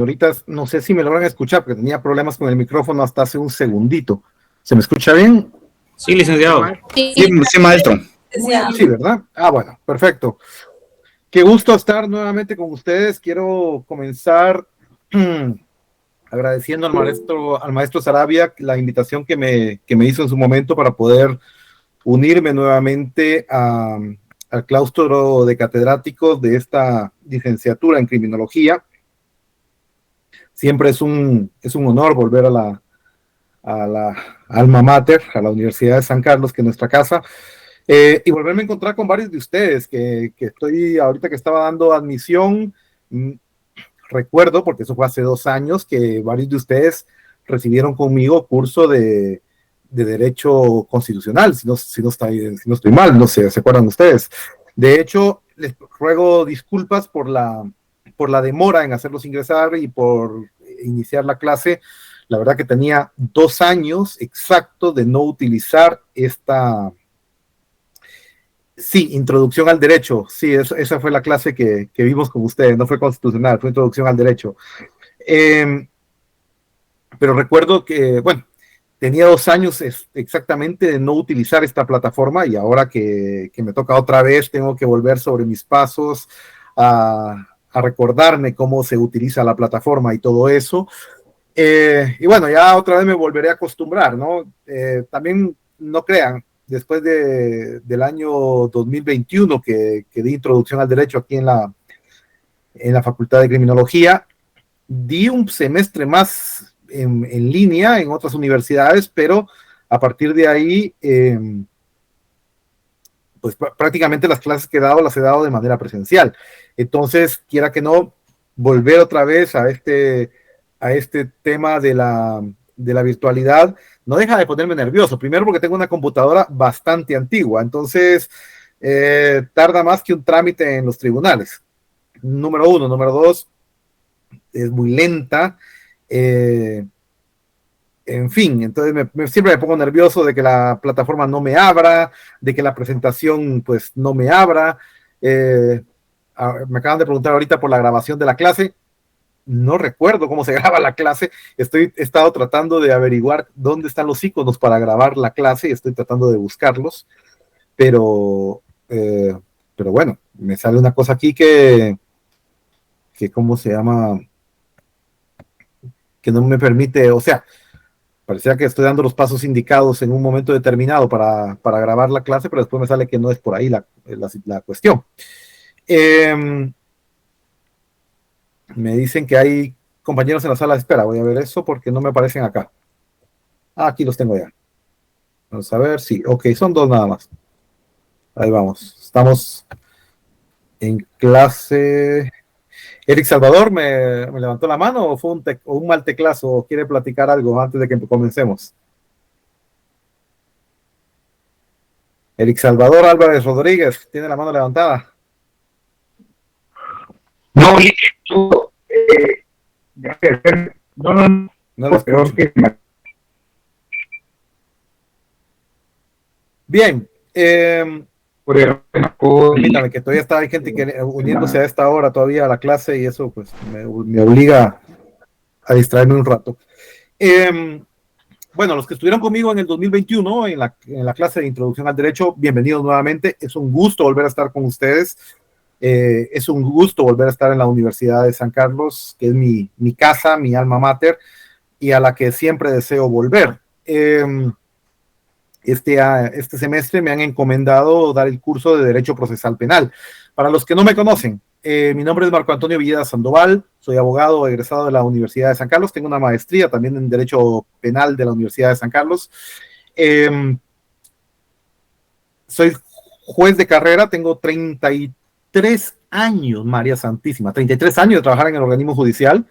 Ahorita no sé si me logran escuchar, porque tenía problemas con el micrófono hasta hace un segundito. ¿Se me escucha bien? Sí, licenciado. Sí, Sí, maestro. Sí, ¿verdad? Ah, bueno, perfecto. Qué gusto estar nuevamente con ustedes. Quiero comenzar agradeciendo al maestro Sarabia la invitación que me hizo en su momento para poder unirme nuevamente al claustro de catedráticos de esta licenciatura en criminología. Siempre es un honor volver a la alma mater, a la Universidad de San Carlos, que es nuestra casa, y volverme a encontrar con varios de ustedes, que estoy ahorita que estaba dando admisión, recuerdo, porque eso fue hace 2 años, que varios de ustedes recibieron conmigo curso de Derecho Constitucional, si no estoy mal, no sé, ¿se acuerdan ustedes? De hecho, les ruego disculpas por la demora en hacerlos ingresar y por iniciar la clase. La verdad que tenía 2 años exactos de no utilizar Sí, introducción al derecho. Sí, esa fue la clase que vimos con ustedes. No fue constitucional, fue introducción al derecho. Pero recuerdo que, bueno, tenía 2 años exactamente de no utilizar esta plataforma y ahora que me toca otra vez, tengo que volver sobre mis pasos a recordarme cómo se utiliza la plataforma y todo eso. Y bueno, ya otra vez me volveré a acostumbrar, ¿no? También no crean, después del año 2021 que di introducción al derecho aquí en la Facultad de Criminología, di un semestre más en línea en otras universidades, pero a partir de ahí, pues prácticamente las clases que he dado las he dado de manera presencial. Entonces, quiera que no, volver otra vez a este tema de la virtualidad no deja de ponerme nervioso. Primero porque tengo una computadora bastante antigua, entonces tarda más que un trámite en los tribunales. Número uno. Número dos, es muy lenta. En fin, entonces siempre me pongo nervioso de que la plataforma no me abra, de que la presentación pues no me abra. Me acaban de preguntar ahorita por la grabación de la clase. No recuerdo cómo se graba la clase. He estado tratando de averiguar dónde están los iconos para grabar la clase y estoy tratando de buscarlos, pero, eh, pero bueno, me sale una cosa aquí que ¿cómo se llama? Que no me permite, o sea, parecía que estoy dando los pasos indicados en un momento determinado para grabar la clase, pero después me sale que no es por ahí la cuestión. Me dicen que hay compañeros en la sala de espera. Voy a ver eso porque no me aparecen acá. Aquí los tengo ya. Vamos a ver, sí, ok, son 2 nada más. Ahí vamos. Estamos en clase. Eric Salvador, ¿me levantó la mano o fue un mal teclazo? ¿O quiere platicar algo antes de que comencemos? Eric Salvador Álvarez Rodríguez, tiene la mano levantada. No, no, peor que... Bien, permítame que todavía hay gente uniéndose a esta hora todavía a la clase y eso pues me obliga a distraerme un rato. Bueno, los que estuvieron conmigo en el 2021 en la clase de introducción al derecho, bienvenidos nuevamente. Es un gusto volver a estar con ustedes. Es un gusto volver a estar en la Universidad de San Carlos, que es mi casa, mi alma mater, y a la que siempre deseo volver. Este semestre me han encomendado dar el curso de Derecho Procesal Penal. Para los que no me conocen, mi nombre es Marco Antonio Villeda Sandoval, soy abogado egresado de la Universidad de San Carlos, tengo una maestría también en Derecho Penal de la Universidad de San Carlos. Soy juez de carrera, tengo 33 años, María Santísima, 33 años de trabajar en el organismo judicial.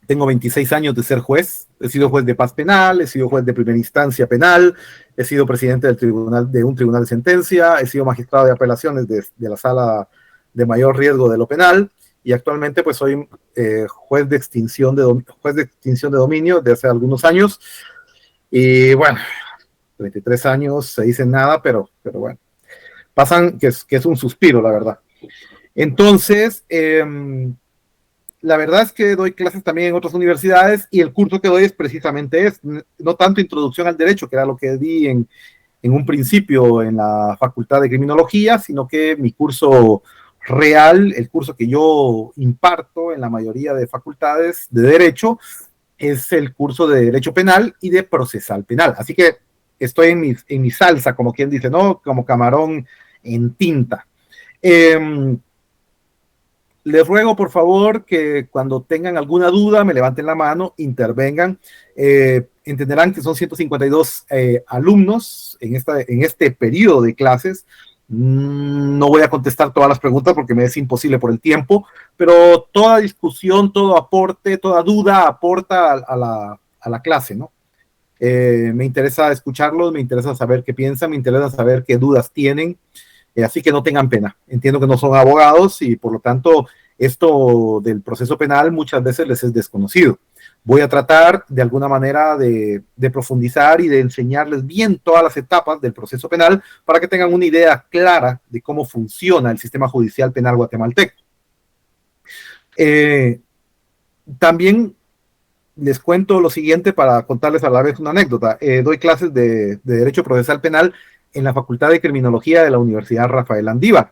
Tengo 26 años de ser juez, he sido juez de paz penal, he sido juez de primera instancia penal, he sido presidente de un tribunal de sentencia, he sido magistrado de apelaciones de la sala de mayor riesgo de lo penal y actualmente pues soy juez de extinción de dominio de hace algunos años. Y bueno, 33 años se dice nada, pero bueno, pasan que es un suspiro, la verdad. Entonces, la verdad es que doy clases también en otras universidades y el curso que doy es precisamente no tanto introducción al derecho, que era lo que di en un principio en la Facultad de Criminología, sino que mi curso real, el curso que yo imparto en la mayoría de facultades de derecho, es el curso de Derecho Penal y de Procesal Penal. Así que estoy en mi salsa, como quien dice, ¿no? Como camarón en tinta. Les ruego, por favor, que cuando tengan alguna duda me levanten la mano, intervengan. Entenderán que son 152 alumnos en este periodo de clases. No voy a contestar todas las preguntas porque me es imposible por el tiempo, pero toda discusión, todo aporte, toda duda aporta a la clase, ¿no? Me interesa escucharlos, me interesa saber qué piensan, me interesa saber qué dudas tienen, así que no tengan pena. Entiendo que no son abogados y por lo tanto esto del proceso penal muchas veces les es desconocido. Voy a tratar de alguna manera de profundizar y de enseñarles bien todas las etapas del proceso penal para que tengan una idea clara de cómo funciona el sistema judicial penal guatemalteco. También les cuento lo siguiente para contarles a la vez una anécdota. Doy clases de Derecho Procesal Penal en la Facultad de Criminología de la Universidad Rafael Andívar.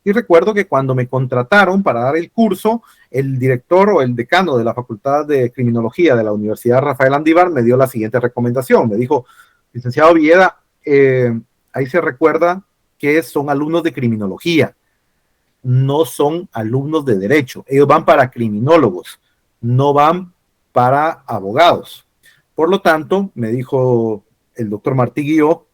Y recuerdo que cuando me contrataron para dar el curso, el director o el decano de la Facultad de Criminología de la Universidad Rafael Andívar me dio la siguiente recomendación. Me dijo, licenciado Villeda, ahí se recuerda que son alumnos de criminología, no son alumnos de derecho. Ellos van para criminólogos, no van para abogados. Por lo tanto, me dijo el doctor Martí Guilló,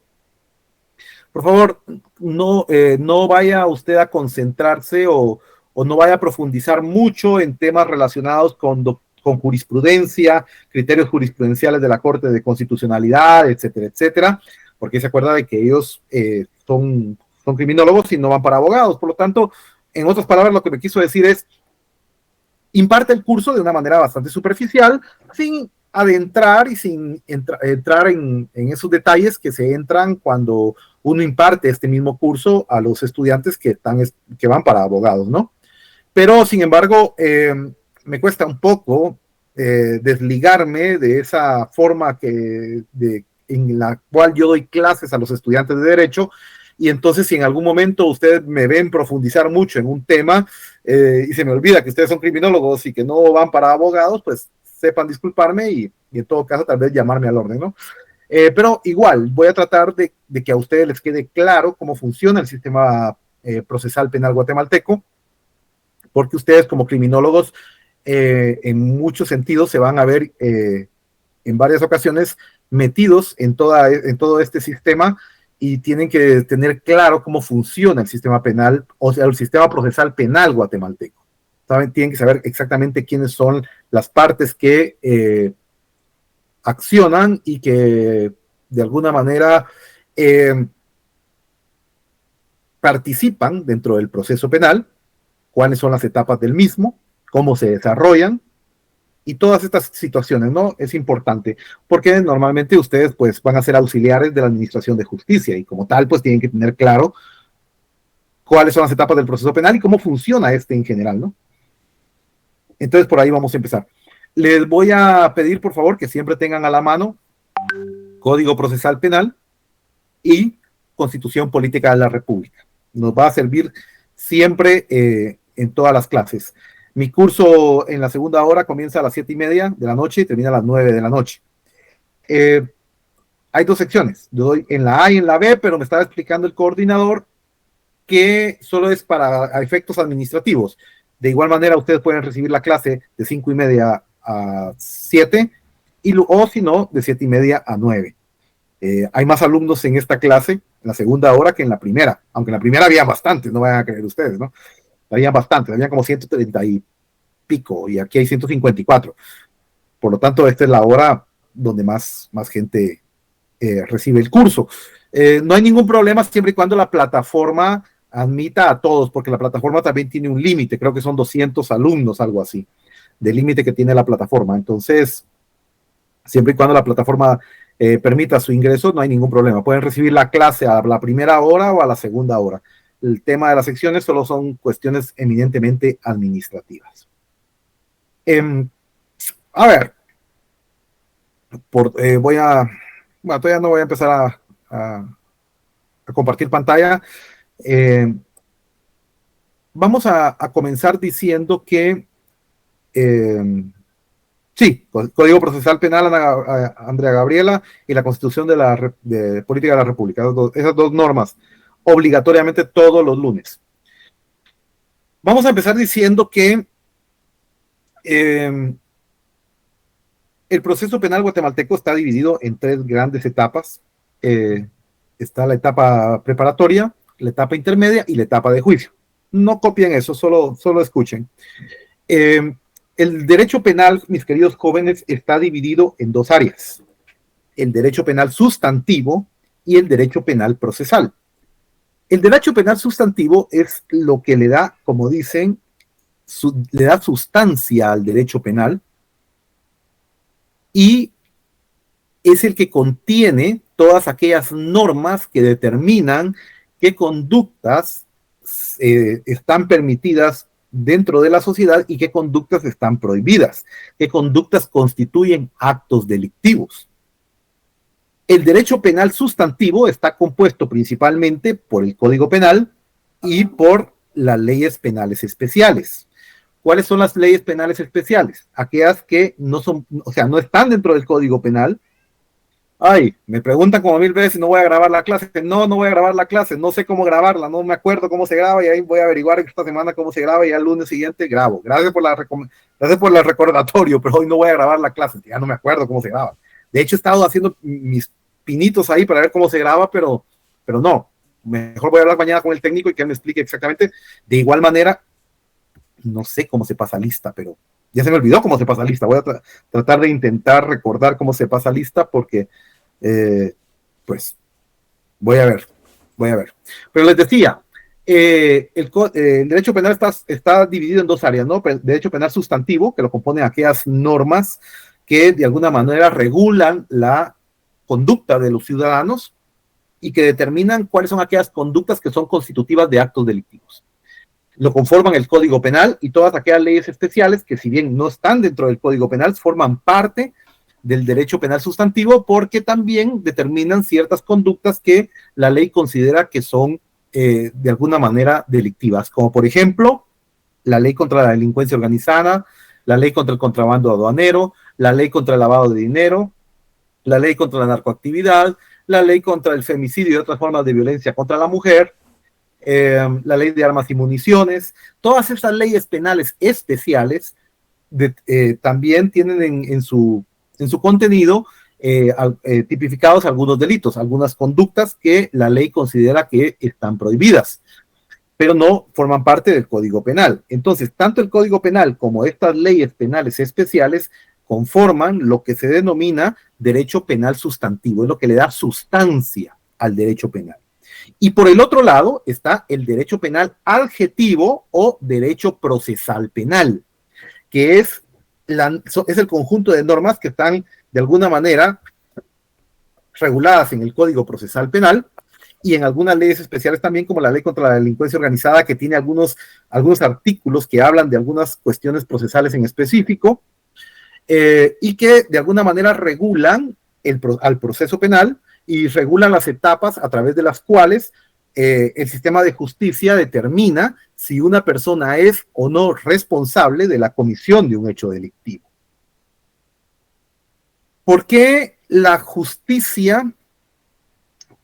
por favor, no vaya usted a concentrarse o no vaya a profundizar mucho en temas relacionados con jurisprudencia, criterios jurisprudenciales de la Corte de Constitucionalidad, etcétera, etcétera, porque se acuerda de que ellos son criminólogos y no van para abogados. Por lo tanto, en otras palabras, lo que me quiso decir es, imparte el curso de una manera bastante superficial, sin adentrar y sin entrar en esos detalles que se entran cuando uno imparte este mismo curso a los estudiantes que van para abogados, ¿no? Pero, sin embargo, me cuesta un poco desligarme de esa forma en la cual yo doy clases a los estudiantes de Derecho, y entonces si en algún momento ustedes me ven profundizar mucho en un tema y se me olvida que ustedes son criminólogos y que no van para abogados, pues sepan disculparme y en todo caso tal vez llamarme al orden, ¿no? Pero igual, voy a tratar de que a ustedes les quede claro cómo funciona el sistema procesal penal guatemalteco, porque ustedes como criminólogos en muchos sentidos se van a ver en varias ocasiones metidos en todo este sistema y tienen que tener claro cómo funciona el sistema penal, o sea, el sistema procesal penal guatemalteco. ¿Saben? Tienen que saber exactamente quiénes son las partes que accionan y que de alguna manera participan dentro del proceso penal, cuáles son las etapas del mismo, cómo se desarrollan, y todas estas situaciones, ¿no? Es importante, porque normalmente ustedes pues van a ser auxiliares de la administración de justicia y como tal pues tienen que tener claro cuáles son las etapas del proceso penal y cómo funciona este en general, ¿no? Entonces por ahí vamos a empezar. Les voy a pedir por favor que siempre tengan a la mano Código Procesal Penal y Constitución Política de la República. Nos va a servir siempre en todas las clases. Mi curso en la segunda hora comienza a las 7:30 de la noche y termina a las 9 de la noche. Hay dos secciones. Yo doy en la A y en la B, pero me estaba explicando el coordinador que solo es para efectos administrativos. De igual manera, ustedes pueden recibir la clase de 5:30 a 7, o si no, de 7:30 a 9. Hay más alumnos en esta clase, en la segunda hora, que en la primera, aunque en la primera había bastantes, no vayan a creer ustedes, ¿no? Había bastantes, había como 130 y pico, y aquí hay 154. Por lo tanto, esta es la hora donde más gente recibe el curso. No hay ningún problema siempre y cuando la plataforma admita a todos, porque la plataforma también tiene un límite, creo que son 200 alumnos, algo así, de límite que tiene la plataforma. Entonces, siempre y cuando la plataforma permita su ingreso, no hay ningún problema. Pueden recibir la clase a la primera hora o a la segunda hora. El tema de las secciones solo son cuestiones eminentemente administrativas. Em, a ver, bueno, todavía no voy a empezar a compartir pantalla. Eh, Vamos a comenzar diciendo que, eh, sí, Código Procesal Penal, Andrea Gabriela, y la Constitución de Política de la República, esas dos normas, obligatoriamente todos los lunes. Vamos a empezar diciendo que eh, el proceso penal guatemalteco está dividido en tres grandes etapas. Eh, Está la etapa preparatoria, la etapa intermedia y la etapa de juicio. No copien eso, solo escuchen. Eh, el derecho penal, mis queridos jóvenes, está dividido en dos áreas: el derecho penal sustantivo y el derecho penal procesal. El derecho penal sustantivo es lo que le da, como dicen, le da sustancia al derecho penal, y es el que contiene todas aquellas normas que determinan qué conductas están permitidas dentro de la sociedad y qué conductas están prohibidas, qué conductas constituyen actos delictivos. El derecho penal sustantivo está compuesto principalmente por el Código Penal y por las leyes penales especiales. ¿Cuáles son las leyes penales especiales? Aquellas que no son, o sea, no están dentro del Código Penal. Ay, me preguntan como 1000 veces, no voy a grabar la clase. No voy a grabar la clase, no sé cómo grabarla, no me acuerdo cómo se graba, y ahí voy a averiguar esta semana cómo se graba y ya el lunes siguiente grabo. Gracias por el recordatorio, pero hoy no voy a grabar la clase, ya no me acuerdo cómo se graba. De hecho, he estado haciendo mis pinitos ahí para ver cómo se graba, pero no. Mejor voy a hablar mañana con el técnico y que él me explique exactamente. De igual manera, no sé cómo se pasa lista, pero ya se me olvidó cómo se pasa lista. Voy a tratar de intentar recordar cómo se pasa lista porque, pues, voy a ver. Pero les decía, el derecho penal está dividido en dos áreas, ¿no? Derecho penal sustantivo, que lo componen aquellas normas que de alguna manera regulan la conducta de los ciudadanos y que determinan cuáles son aquellas conductas que son constitutivas de actos delictivos. Lo conforman el Código Penal y todas aquellas leyes especiales que, si bien no están dentro del Código Penal, forman parte del derecho penal sustantivo porque también determinan ciertas conductas que la ley considera que son de alguna manera delictivas, como por ejemplo la ley contra la delincuencia organizada, la ley contra el contrabando aduanero, la ley contra el lavado de dinero, la ley contra la narcoactividad, la ley contra el femicidio y otras formas de violencia contra la mujer, la ley de armas y municiones. Todas estas leyes penales especiales también tienen en su contenido tipificados algunos delitos, algunas conductas que la ley considera que están prohibidas, pero no forman parte del Código Penal. Entonces, tanto el Código Penal como estas leyes penales especiales conforman lo que se denomina derecho penal sustantivo, es lo que le da sustancia al derecho penal. Y por el otro lado está el derecho penal adjetivo o derecho procesal penal, que es el conjunto de normas que están de alguna manera reguladas en el Código Procesal Penal y en algunas leyes especiales también, como la ley contra la delincuencia organizada, que tiene algunos artículos que hablan de algunas cuestiones procesales en específico, y que de alguna manera regulan al proceso penal y regulan las etapas a través de las cuales el sistema de justicia determina si una persona es o no responsable de la comisión de un hecho delictivo. ¿Por qué la justicia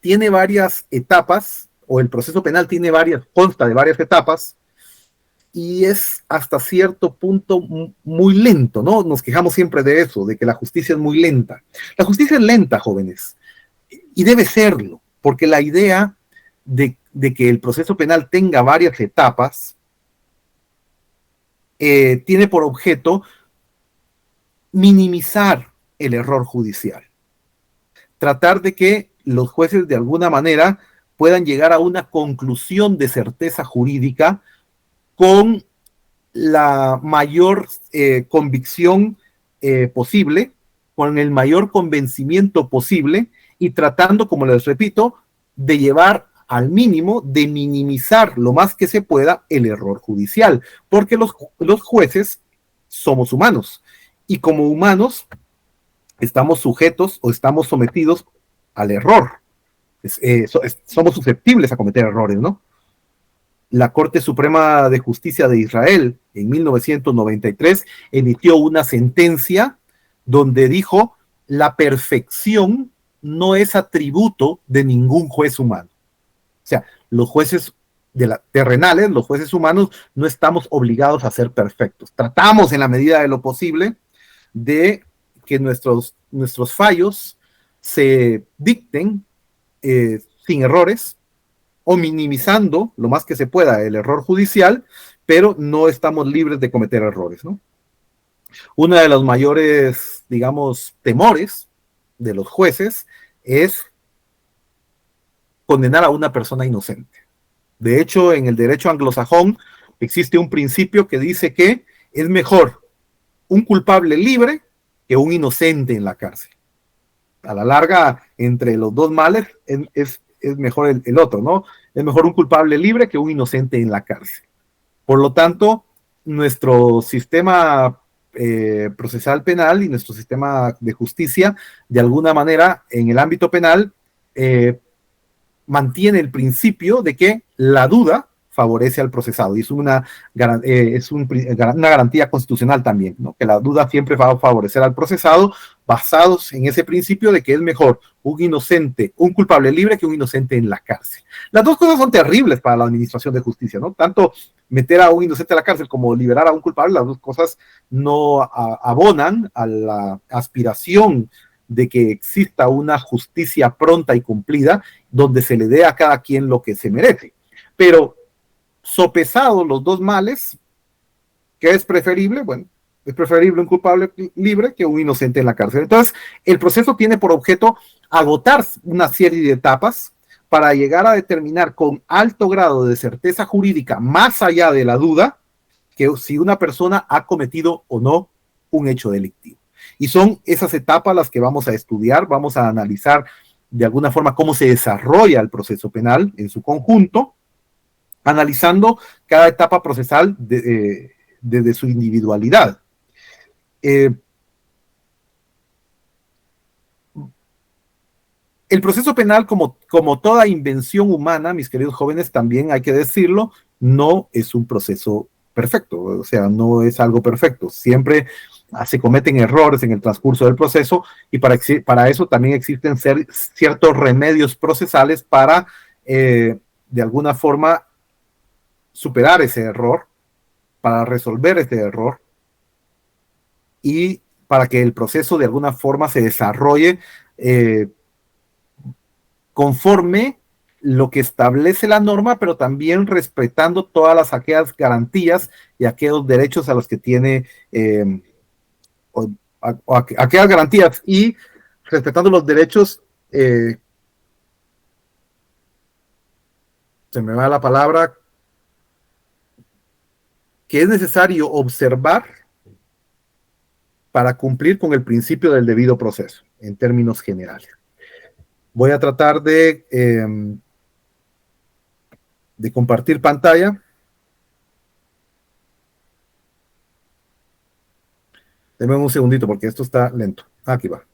tiene varias etapas, o el proceso penal consta de varias etapas, y es hasta cierto punto muy lento, ¿no? Nos quejamos siempre de eso, de que la justicia es muy lenta. La justicia es lenta, jóvenes, y debe serlo, porque la idea de que el proceso penal tenga varias etapas tiene por objeto minimizar el error judicial. Tratar de que los jueces de alguna manera puedan llegar a una conclusión de certeza jurídica con la mayor convicción posible, con el mayor convencimiento posible y tratando, como les repito, de llevar al mínimo, de minimizar lo más que se pueda el error judicial, porque los jueces somos humanos. Y como humanos estamos sujetos o estamos sometidos al error. Somos susceptibles a cometer errores, ¿no? La Corte Suprema de Justicia de Israel en 1993 emitió una sentencia donde dijo la perfección no es atributo de ningún juez humano. O sea, los jueces terrenales, los jueces humanos, no estamos obligados a ser perfectos. Tratamos en la medida de lo posible de que nuestros fallos se dicten sin errores o minimizando lo más que se pueda el error judicial, pero no estamos libres de cometer errores, ¿no? Uno de los mayores, digamos, temores de los jueces es condenar a una persona inocente. De hecho, en el derecho anglosajón existe un principio que dice que es mejor un culpable libre que un inocente en la cárcel. A la larga, entre los dos males, es mejor el otro, ¿no? Es mejor un culpable libre que un inocente en la cárcel. Por lo tanto, nuestro sistema procesal penal y nuestro sistema de justicia, de alguna manera, en el ámbito penal, mantiene el principio de que la duda favorece al procesado y es una garantía constitucional también, ¿no? Que la duda siempre va a favorecer al procesado basados en ese principio de que es mejor un culpable libre que un inocente en la cárcel. Las dos cosas son terribles para la administración de justicia, ¿no? Tanto meter a un inocente a la cárcel como liberar a un culpable, las dos cosas no abonan a la aspiración de que exista una justicia pronta y cumplida donde se le dé a cada quien lo que se merece. Pero sopesados los dos males, ¿qué es preferible? Bueno, es preferible un culpable libre que un inocente en la cárcel. Entonces, el proceso tiene por objeto agotar una serie de etapas para llegar a determinar con alto grado de certeza jurídica, más allá de la duda, que si una persona ha cometido o no un hecho delictivo. Y son esas etapas las que vamos a estudiar, vamos a analizar de alguna forma cómo se desarrolla el proceso penal en su conjunto, analizando cada etapa procesal desde su individualidad. El proceso penal, como toda invención humana, mis queridos jóvenes, también hay que decirlo, no es un proceso perfecto, o sea, no es algo perfecto. Siempre se cometen errores en el transcurso del proceso y para eso también existen ciertos remedios procesales para, de alguna forma, superar ese error, para resolver ese error y para que el proceso de alguna forma se desarrolle conforme lo que establece la norma, pero también respetando todas aquellas garantías y aquellos derechos a los que tiene, aquellas garantías y respetando los derechos, se me va la palabra, que es necesario observar para cumplir con el principio del debido proceso, en términos generales. Voy a tratar de compartir pantalla. Denme un segundito porque esto está lento. Aquí va.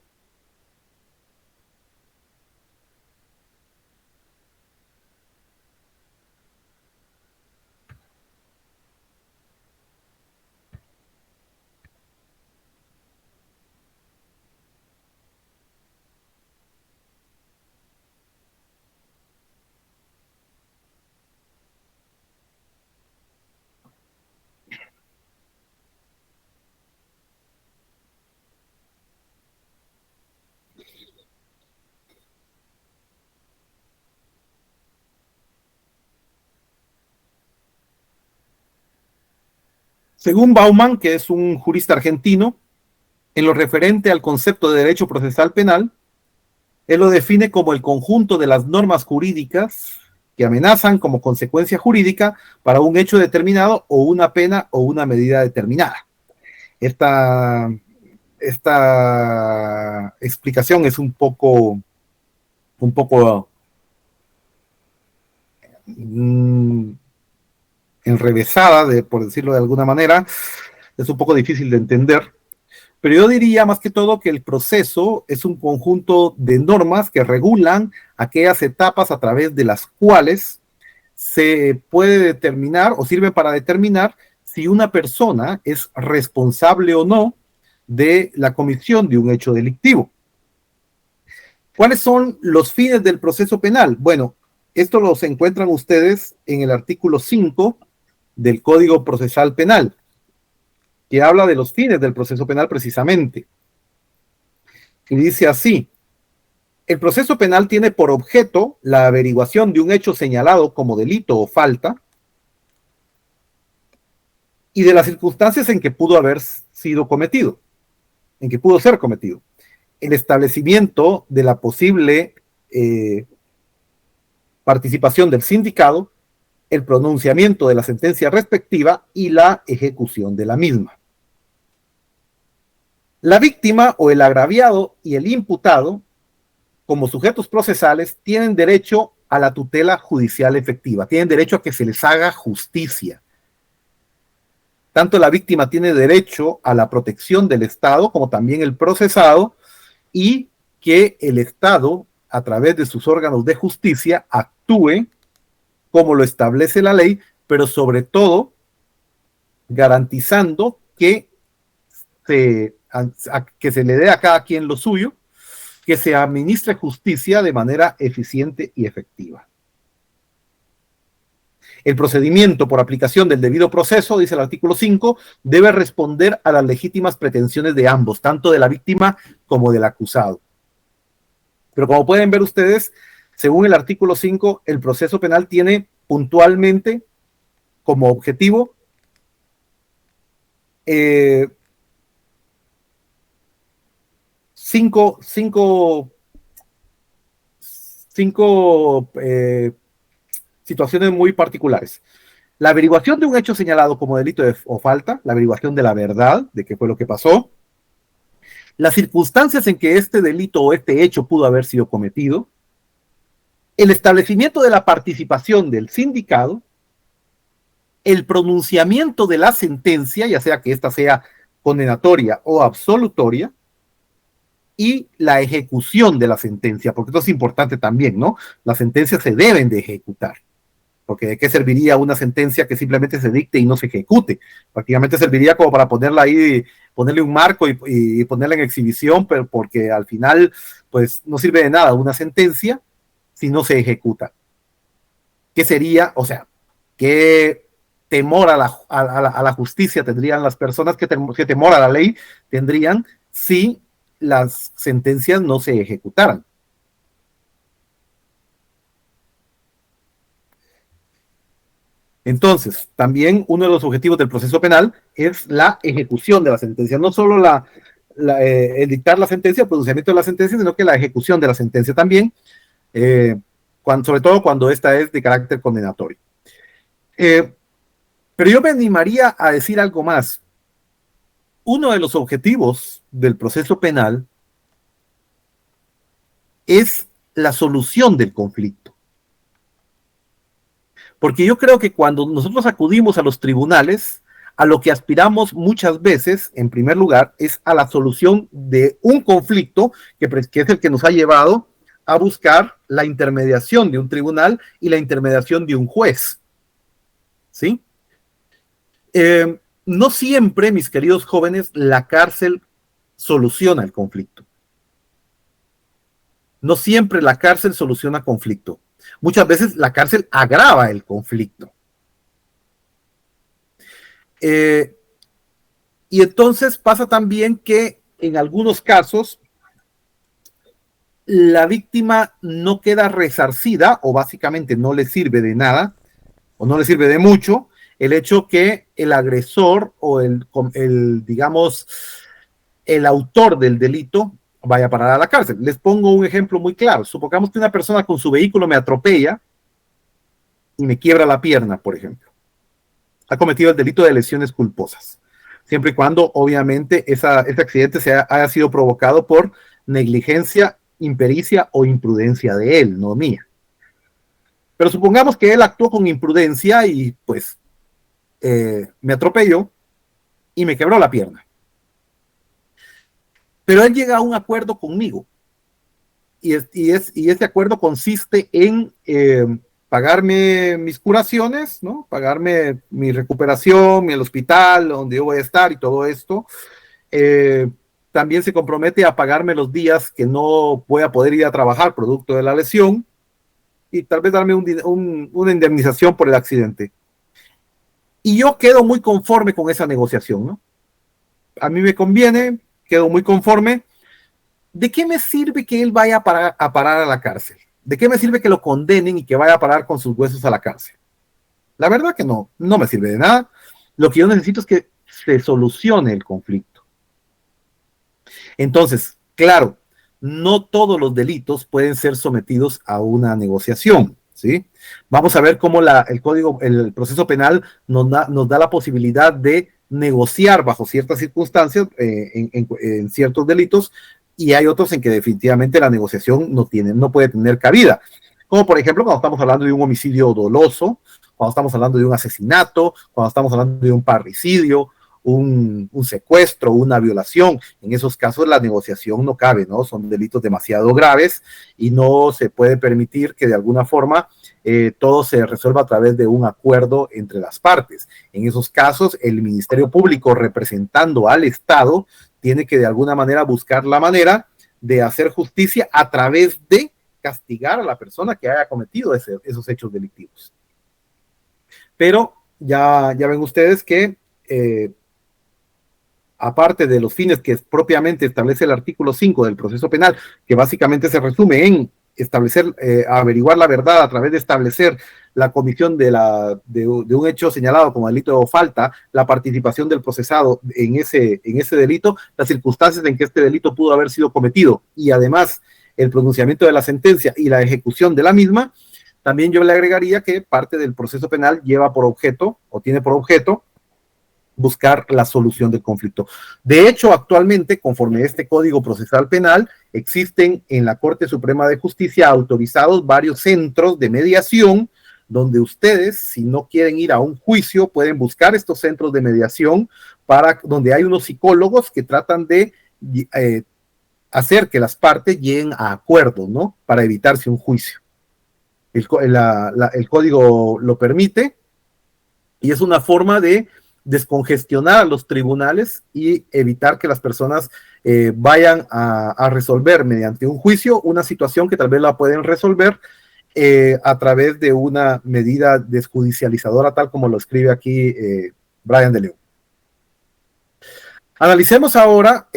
Según Bauman, que es un jurista argentino, en lo referente al concepto de derecho procesal penal, él lo define como el conjunto de las normas jurídicas que amenazan como consecuencia jurídica para un hecho determinado o una pena o una medida determinada. Esta explicación es un poco enrevesada, por decirlo de alguna manera, es un poco difícil de entender, pero yo diría más que todo que el proceso es un conjunto de normas que regulan aquellas etapas a través de las cuales se puede determinar o sirve para determinar si una persona es responsable o no de la comisión de un hecho delictivo. ¿Cuáles son los fines del proceso penal? Bueno, esto los encuentran ustedes en el artículo 5 del Código Procesal Penal, que habla de los fines del proceso penal precisamente. Y dice así: el proceso penal tiene por objeto la averiguación de un hecho señalado como delito o falta y de las circunstancias en que pudo haber sido cometido, en que pudo ser cometido. El establecimiento de la posible participación del sindicado, el pronunciamiento de la sentencia respectiva y la ejecución de la misma. La víctima o el agraviado y el imputado, como sujetos procesales, tienen derecho a la tutela judicial efectiva, tienen derecho a que se les haga justicia. Tanto la víctima tiene derecho a la protección del Estado como también el procesado, y que el Estado, a través de sus órganos de justicia, actúe como lo establece la ley, pero sobre todo garantizando que se le dé a cada quien lo suyo, que se administre justicia de manera eficiente y efectiva. El procedimiento por aplicación del debido proceso, dice el artículo 5, debe responder a las legítimas pretensiones de ambos, tanto de la víctima como del acusado. Pero como pueden ver ustedes, según el artículo 5, el proceso penal tiene puntualmente como objetivo cinco situaciones muy particulares. La averiguación de un hecho señalado como delito o falta, la averiguación de la verdad, de qué fue lo que pasó, las circunstancias en que este delito o este hecho pudo haber sido cometido, el establecimiento de la participación del sindicado, el pronunciamiento de la sentencia, ya sea que ésta sea condenatoria o absolutoria, y la ejecución de la sentencia, porque esto es importante también, ¿no? Las sentencias se deben de ejecutar, porque ¿de qué serviría una sentencia que simplemente se dicte y no se ejecute? Prácticamente serviría como para ponerla ahí, ponerle un marco y ponerla en exhibición, pero porque al final, pues no sirve de nada una sentencia si no se ejecuta. ¿Qué sería? O sea, ¿qué temor a la justicia tendrían las personas? ¿Qué temor a la ley tendrían si las sentencias no se ejecutaran? Entonces, también uno de los objetivos del proceso penal es la ejecución de la sentencia, no solo el dictar la sentencia, el pronunciamiento de la sentencia, sino que la ejecución de la sentencia también, sobre todo cuando esta es de carácter condenatorio. Pero yo me animaría a decir algo más. Uno de los objetivos del proceso penal es la solución del conflicto. Porque yo creo que cuando nosotros acudimos a los tribunales, a lo que aspiramos muchas veces, en primer lugar, es a la solución de un conflicto que es el que nos ha llevado a buscar la intermediación de un tribunal y la intermediación de un juez. ¿Sí? No siempre, mis queridos jóvenes, la cárcel soluciona el conflicto. No siempre la cárcel soluciona conflicto. Muchas veces la cárcel agrava el conflicto. Y entonces pasa también que en algunos casos la víctima no queda resarcida o básicamente no le sirve de nada o no le sirve de mucho el hecho que el agresor o digamos, el autor del delito vaya a parar a la cárcel. Les pongo un ejemplo muy claro. Supongamos que una persona con su vehículo me atropella y me quiebra la pierna, por ejemplo. Ha cometido el delito de lesiones culposas, siempre y cuando, obviamente, ese accidente haya sido provocado por negligencia, impericia o imprudencia de él, no mía. Pero supongamos que él actuó con imprudencia y, pues, me atropelló y me quebró la pierna. Pero él llega a un acuerdo conmigo y ese acuerdo consiste en pagarme mis curaciones, ¿no? Pagarme mi recuperación, el hospital donde yo voy a estar y todo esto. Eh, También se compromete a pagarme los días que no voy a poder ir a trabajar producto de la lesión y tal vez darme una indemnización por el accidente. Y yo quedo muy conforme con esa negociación, ¿no? A mí me conviene, quedo muy conforme. ¿De qué me sirve que él vaya a parar a la cárcel? ¿De qué me sirve que lo condenen y que vaya a parar con sus huesos a la cárcel? La verdad que no, no me sirve de nada. Lo que yo necesito es que se solucione el conflicto. Entonces, claro, no todos los delitos pueden ser sometidos a una negociación, ¿sí? Vamos a ver cómo el proceso penal nos da la posibilidad de negociar bajo ciertas circunstancias en ciertos delitos y hay otros en que definitivamente la negociación no puede tener cabida. Como por ejemplo cuando estamos hablando de un homicidio doloso, cuando estamos hablando de un asesinato, cuando estamos hablando de un parricidio, un secuestro, una violación. En esos casos la negociación no cabe, ¿no? Son delitos demasiado graves y no se puede permitir que de alguna forma todo se resuelva a través de un acuerdo entre las partes. En esos casos, el Ministerio Público representando al Estado tiene que de alguna manera buscar la manera de hacer justicia a través de castigar a la persona que haya cometido esos hechos delictivos. Pero ya ven ustedes que aparte de los fines que propiamente establece el artículo 5 del proceso penal, que básicamente se resume en establecer, averiguar la verdad a través de establecer la comisión de un hecho señalado como delito o falta, la participación del procesado en ese delito, las circunstancias en que este delito pudo haber sido cometido y además el pronunciamiento de la sentencia y la ejecución de la misma, también yo le agregaría que parte del proceso penal lleva por objeto o tiene por objeto buscar la solución del conflicto. De hecho, actualmente, conforme a este Código Procesal Penal, existen en la Corte Suprema de Justicia autorizados varios centros de mediación donde ustedes, si no quieren ir a un juicio, pueden buscar estos centros de mediación donde hay unos psicólogos que tratan de hacer que las partes lleguen a acuerdos, ¿no? Para evitarse un juicio. El código lo permite y es una forma de descongestionar a los tribunales y evitar que las personas vayan a resolver mediante un juicio una situación que tal vez la pueden resolver a través de una medida desjudicializadora, tal como lo escribe aquí Brian de León. Analicemos ahora,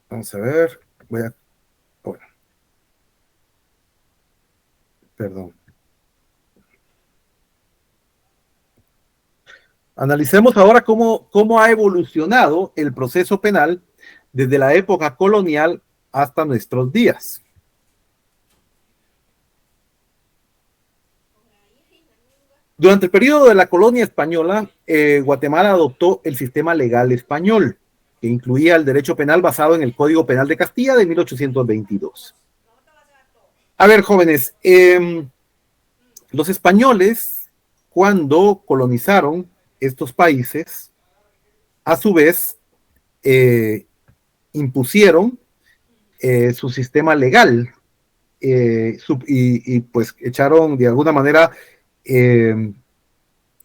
vamos a ver, bueno, perdón. Analicemos ahora cómo ha evolucionado el proceso penal desde la época colonial hasta nuestros días. Durante el periodo de la colonia española, Guatemala adoptó el sistema legal español, que incluía el derecho penal basado en el Código Penal de Castilla de 1822. A ver, jóvenes, los españoles, cuando colonizaron estos países, a su vez, impusieron su sistema legal y pues echaron de alguna manera,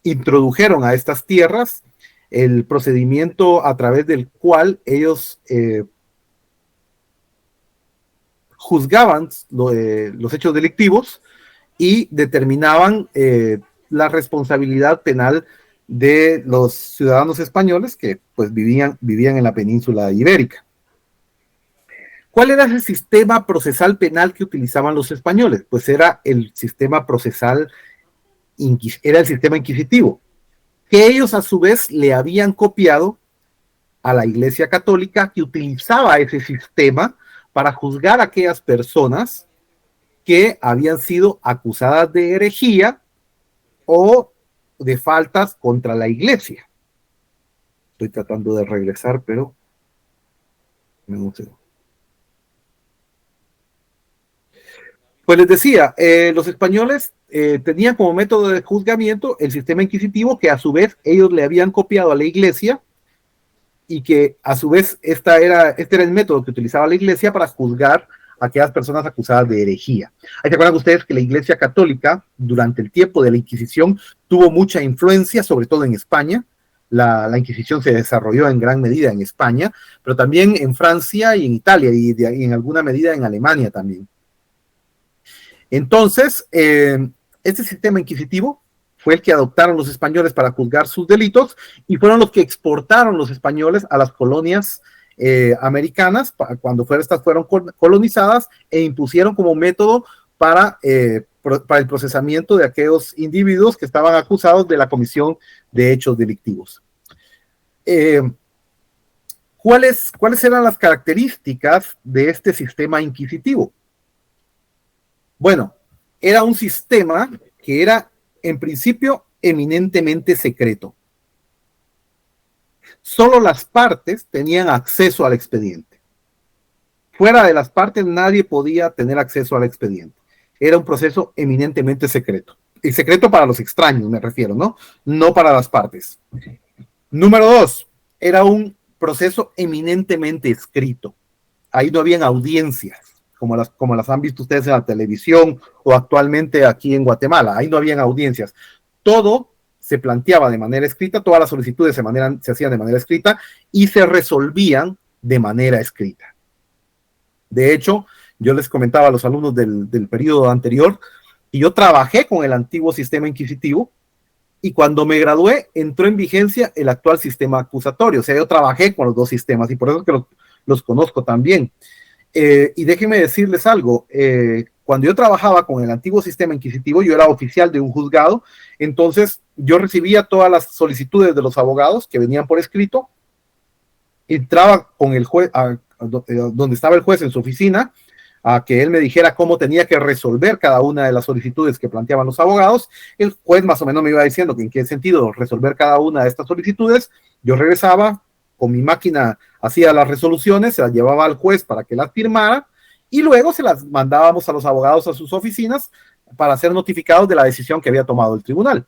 introdujeron a estas tierras el procedimiento a través del cual ellos juzgaban los hechos delictivos y determinaban la responsabilidad penal de los ciudadanos españoles que pues vivían en la península ibérica. ¿Cuál era el sistema procesal penal que utilizaban los españoles? Pues era el sistema procesal, era el sistema inquisitivo, que ellos a su vez le habían copiado a la Iglesia Católica, que utilizaba ese sistema para juzgar a aquellas personas que habían sido acusadas de herejía o de faltas contra la Iglesia. Estoy tratando de regresar, pero no sé. Pues les decía, los españoles tenían como método de juzgamiento el sistema inquisitivo, que a su vez ellos le habían copiado a la iglesia, y que a su vez este era el método que utilizaba la iglesia para juzgar a aquellas personas acusadas de herejía. ¿Se acuerdan ustedes que la iglesia católica durante el tiempo de la Inquisición tuvo mucha influencia, sobre todo en España? La Inquisición se desarrolló en gran medida en España, pero también en Francia y en Italia, y en alguna medida en Alemania también. Entonces, este sistema inquisitivo fue el que adoptaron los españoles para juzgar sus delitos, y fueron los que exportaron los españoles a las colonias americanas cuando estas fueron colonizadas, e impusieron como método para el procesamiento de aquellos individuos que estaban acusados de la comisión de hechos delictivos. ¿Cuáles eran las características de este sistema inquisitivo? Bueno, era un sistema que era, en principio, eminentemente secreto. Solo las partes tenían acceso al expediente. Fuera de las partes, nadie podía tener acceso al expediente. Era un proceso eminentemente secreto. Y secreto para los extraños, me refiero, ¿no? No para las partes. Número 2, era un proceso eminentemente escrito. Ahí no habían audiencias, como las han visto ustedes en la televisión o actualmente aquí en Guatemala. Ahí no habían audiencias. Todo se planteaba de manera escrita, todas las solicitudes se hacían de manera escrita y se resolvían de manera escrita. De hecho, yo les comentaba a los alumnos del periodo anterior y yo trabajé con el antiguo sistema inquisitivo, y cuando me gradué entró en vigencia el actual sistema acusatorio. O sea, yo trabajé con los dos sistemas y por eso es que los conozco también. Y déjenme decirles algo, cuando yo trabajaba con el antiguo sistema inquisitivo, yo era oficial de un juzgado, entonces yo recibía todas las solicitudes de los abogados que venían por escrito, entraba con el juez, donde estaba el juez en su oficina, a que él me dijera cómo tenía que resolver cada una de las solicitudes que planteaban los abogados. El juez más o menos me iba diciendo que en qué sentido resolver cada una de estas solicitudes. Yo regresaba con mi máquina, hacía las resoluciones, se las llevaba al juez para que las firmara, y luego se las mandábamos a los abogados a sus oficinas para ser notificados de la decisión que había tomado el tribunal.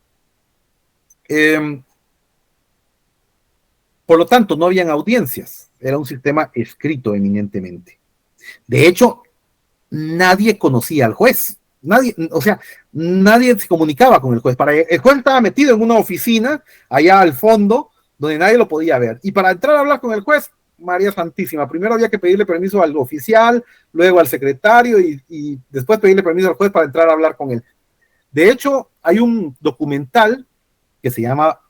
Por lo tanto, no habían audiencias, era un sistema escrito eminentemente. De hecho, nadie conocía al juez, nadie se comunicaba con el juez. El juez estaba metido en una oficina allá al fondo donde nadie lo podía ver, y para entrar a hablar con el juez, María Santísima, primero había que pedirle permiso al oficial, luego al secretario, y después pedirle permiso al juez para entrar a hablar con él. De hecho, hay un documental que se llama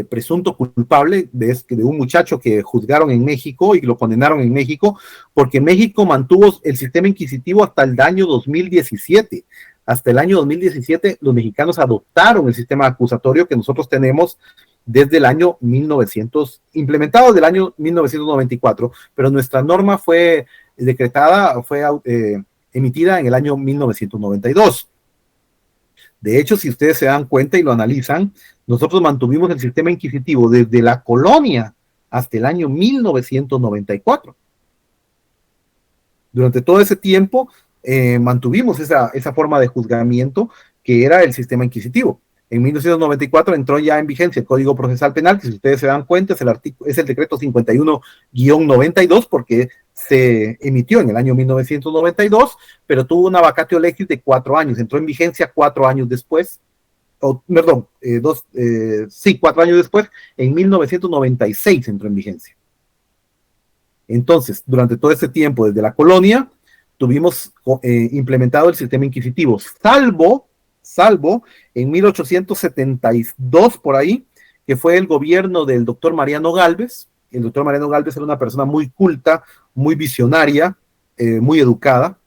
Presunto culpable, de un muchacho que juzgaron en México y lo condenaron en México, porque México mantuvo el sistema inquisitivo hasta el año 2017. Hasta el año 2017 los mexicanos adoptaron el sistema acusatorio que nosotros tenemos desde el año 1900, implementado desde el año 1994, pero nuestra norma fue decretada, fue emitida en el año 1992. De hecho, si ustedes se dan cuenta y lo analizan, nosotros mantuvimos el sistema inquisitivo desde la colonia hasta el año 1994. Durante todo ese tiempo mantuvimos esa forma de juzgamiento que era el sistema inquisitivo. En 1994 entró ya en vigencia el Código Procesal Penal, que si ustedes se dan cuenta es el decreto 51-92, porque se emitió en el año 1992, pero tuvo una vacatio legis de 4 años, entró en vigencia 4 años después, 4 años después, en 1996 entró en vigencia. Entonces, durante todo este tiempo, desde la colonia, tuvimos implementado el sistema inquisitivo, salvo en 1872 por ahí, que fue el gobierno del doctor Mariano Gálvez. El doctor Mariano Gálvez era una persona muy culta, muy visionaria, muy educada,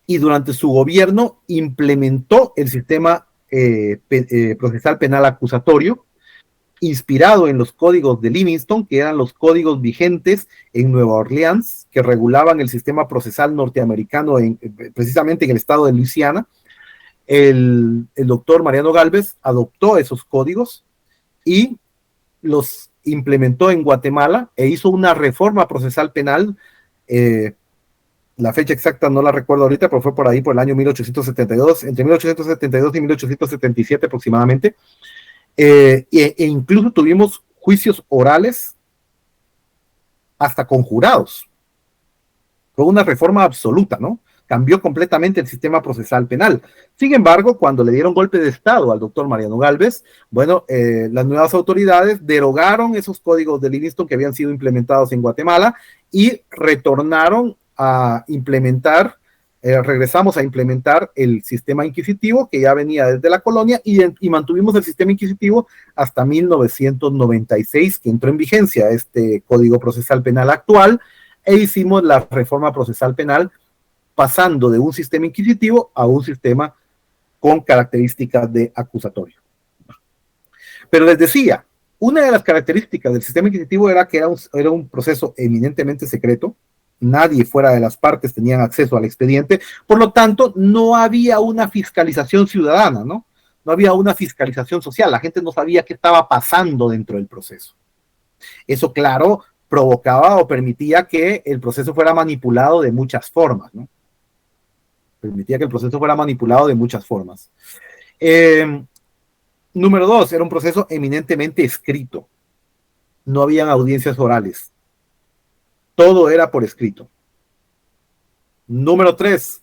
y durante su gobierno implementó el sistema procesal penal acusatorio, inspirado en los códigos de Livingston, que eran los códigos vigentes en Nueva Orleans, que regulaban el sistema procesal norteamericano precisamente en el estado de Luisiana. El doctor Mariano Gálvez adoptó esos códigos y los implementó en Guatemala e hizo una reforma procesal penal la fecha exacta no la recuerdo ahorita, pero fue por ahí, por el año 1872, entre 1872 y 1877 aproximadamente, e incluso tuvimos juicios orales hasta con jurados. Fue una reforma absoluta, ¿no? Cambió completamente el sistema procesal penal. Sin embargo, cuando le dieron golpe de Estado al doctor Mariano Gálvez, bueno, las nuevas autoridades derogaron esos códigos de Livingston que habían sido implementados en Guatemala y retornaron a implementar, regresamos a implementar el sistema inquisitivo que ya venía desde la colonia y mantuvimos el sistema inquisitivo hasta 1996, que entró en vigencia este Código Procesal Penal actual, e hicimos la reforma procesal penal pasando de un sistema inquisitivo a un sistema con características de acusatorio. Pero les decía, una de las características del sistema inquisitivo era que era un proceso eminentemente secreto, nadie fuera de las partes tenían acceso al expediente, por lo tanto no había una fiscalización ciudadana, ¿no? No había una fiscalización social, la gente no sabía qué estaba pasando dentro del proceso. Eso, claro, provocaba o permitía que el proceso fuera manipulado de muchas formas, ¿no? Permitía que el proceso fuera manipulado de muchas formas. Número dos, era un proceso eminentemente escrito. No habían audiencias orales. Todo era por escrito. Número tres,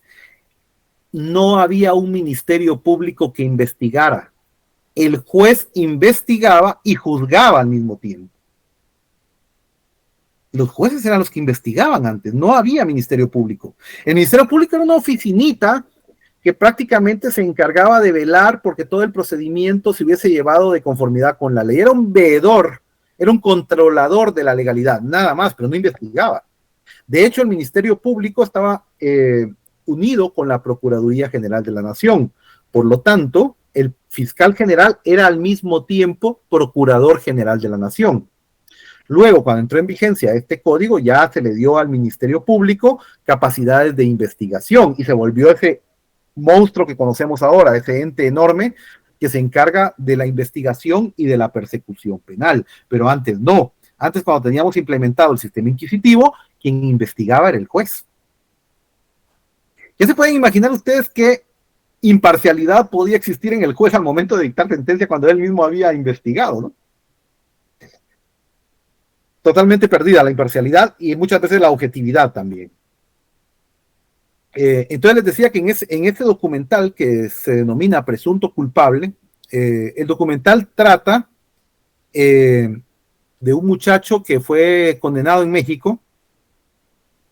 no había un ministerio público que investigara. El juez investigaba y juzgaba al mismo tiempo. Los jueces eran los que investigaban antes, no había ministerio público. El ministerio público era una oficinita que prácticamente se encargaba de velar porque todo el procedimiento se hubiese llevado de conformidad con la ley. Era un veedor, era un controlador de la legalidad, nada más, pero no investigaba. De hecho, el ministerio público estaba unido con la Procuraduría General de la Nación. Por lo tanto, el fiscal general era al mismo tiempo procurador general de la Nación. Luego, cuando entró en vigencia este código, ya se le dio al Ministerio Público capacidades de investigación y se volvió ese monstruo que conocemos ahora, ese ente enorme que se encarga de la investigación y de la persecución penal. Pero antes no. Antes, cuando teníamos implementado el sistema inquisitivo, quien investigaba era el juez. Ya se pueden imaginar ustedes qué imparcialidad podía existir en el juez al momento de dictar sentencia cuando él mismo había investigado, ¿no? Totalmente perdida la imparcialidad y muchas veces la objetividad también. Entonces les decía que en este documental que se denomina Presunto Culpable, el documental trata de un muchacho que fue condenado en México,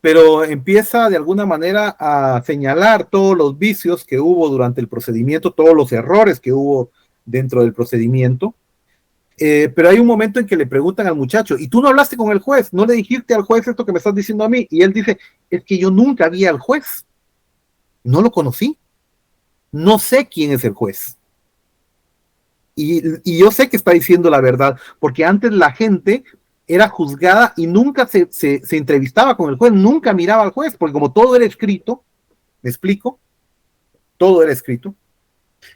pero empieza de alguna manera a señalar todos los vicios que hubo durante el procedimiento, todos los errores que hubo dentro del procedimiento. Pero hay un momento en que le preguntan al muchacho, ¿y tú no hablaste con el juez? ¿No le dijiste al juez esto que me estás diciendo a mí? Y él dice, es que yo nunca vi al juez, no lo conocí, no sé quién es el juez. Y yo sé que está diciendo la verdad, porque antes la gente era juzgada y nunca se entrevistaba con el juez, nunca miraba al juez, porque como todo era escrito, ¿me explico? Todo era escrito.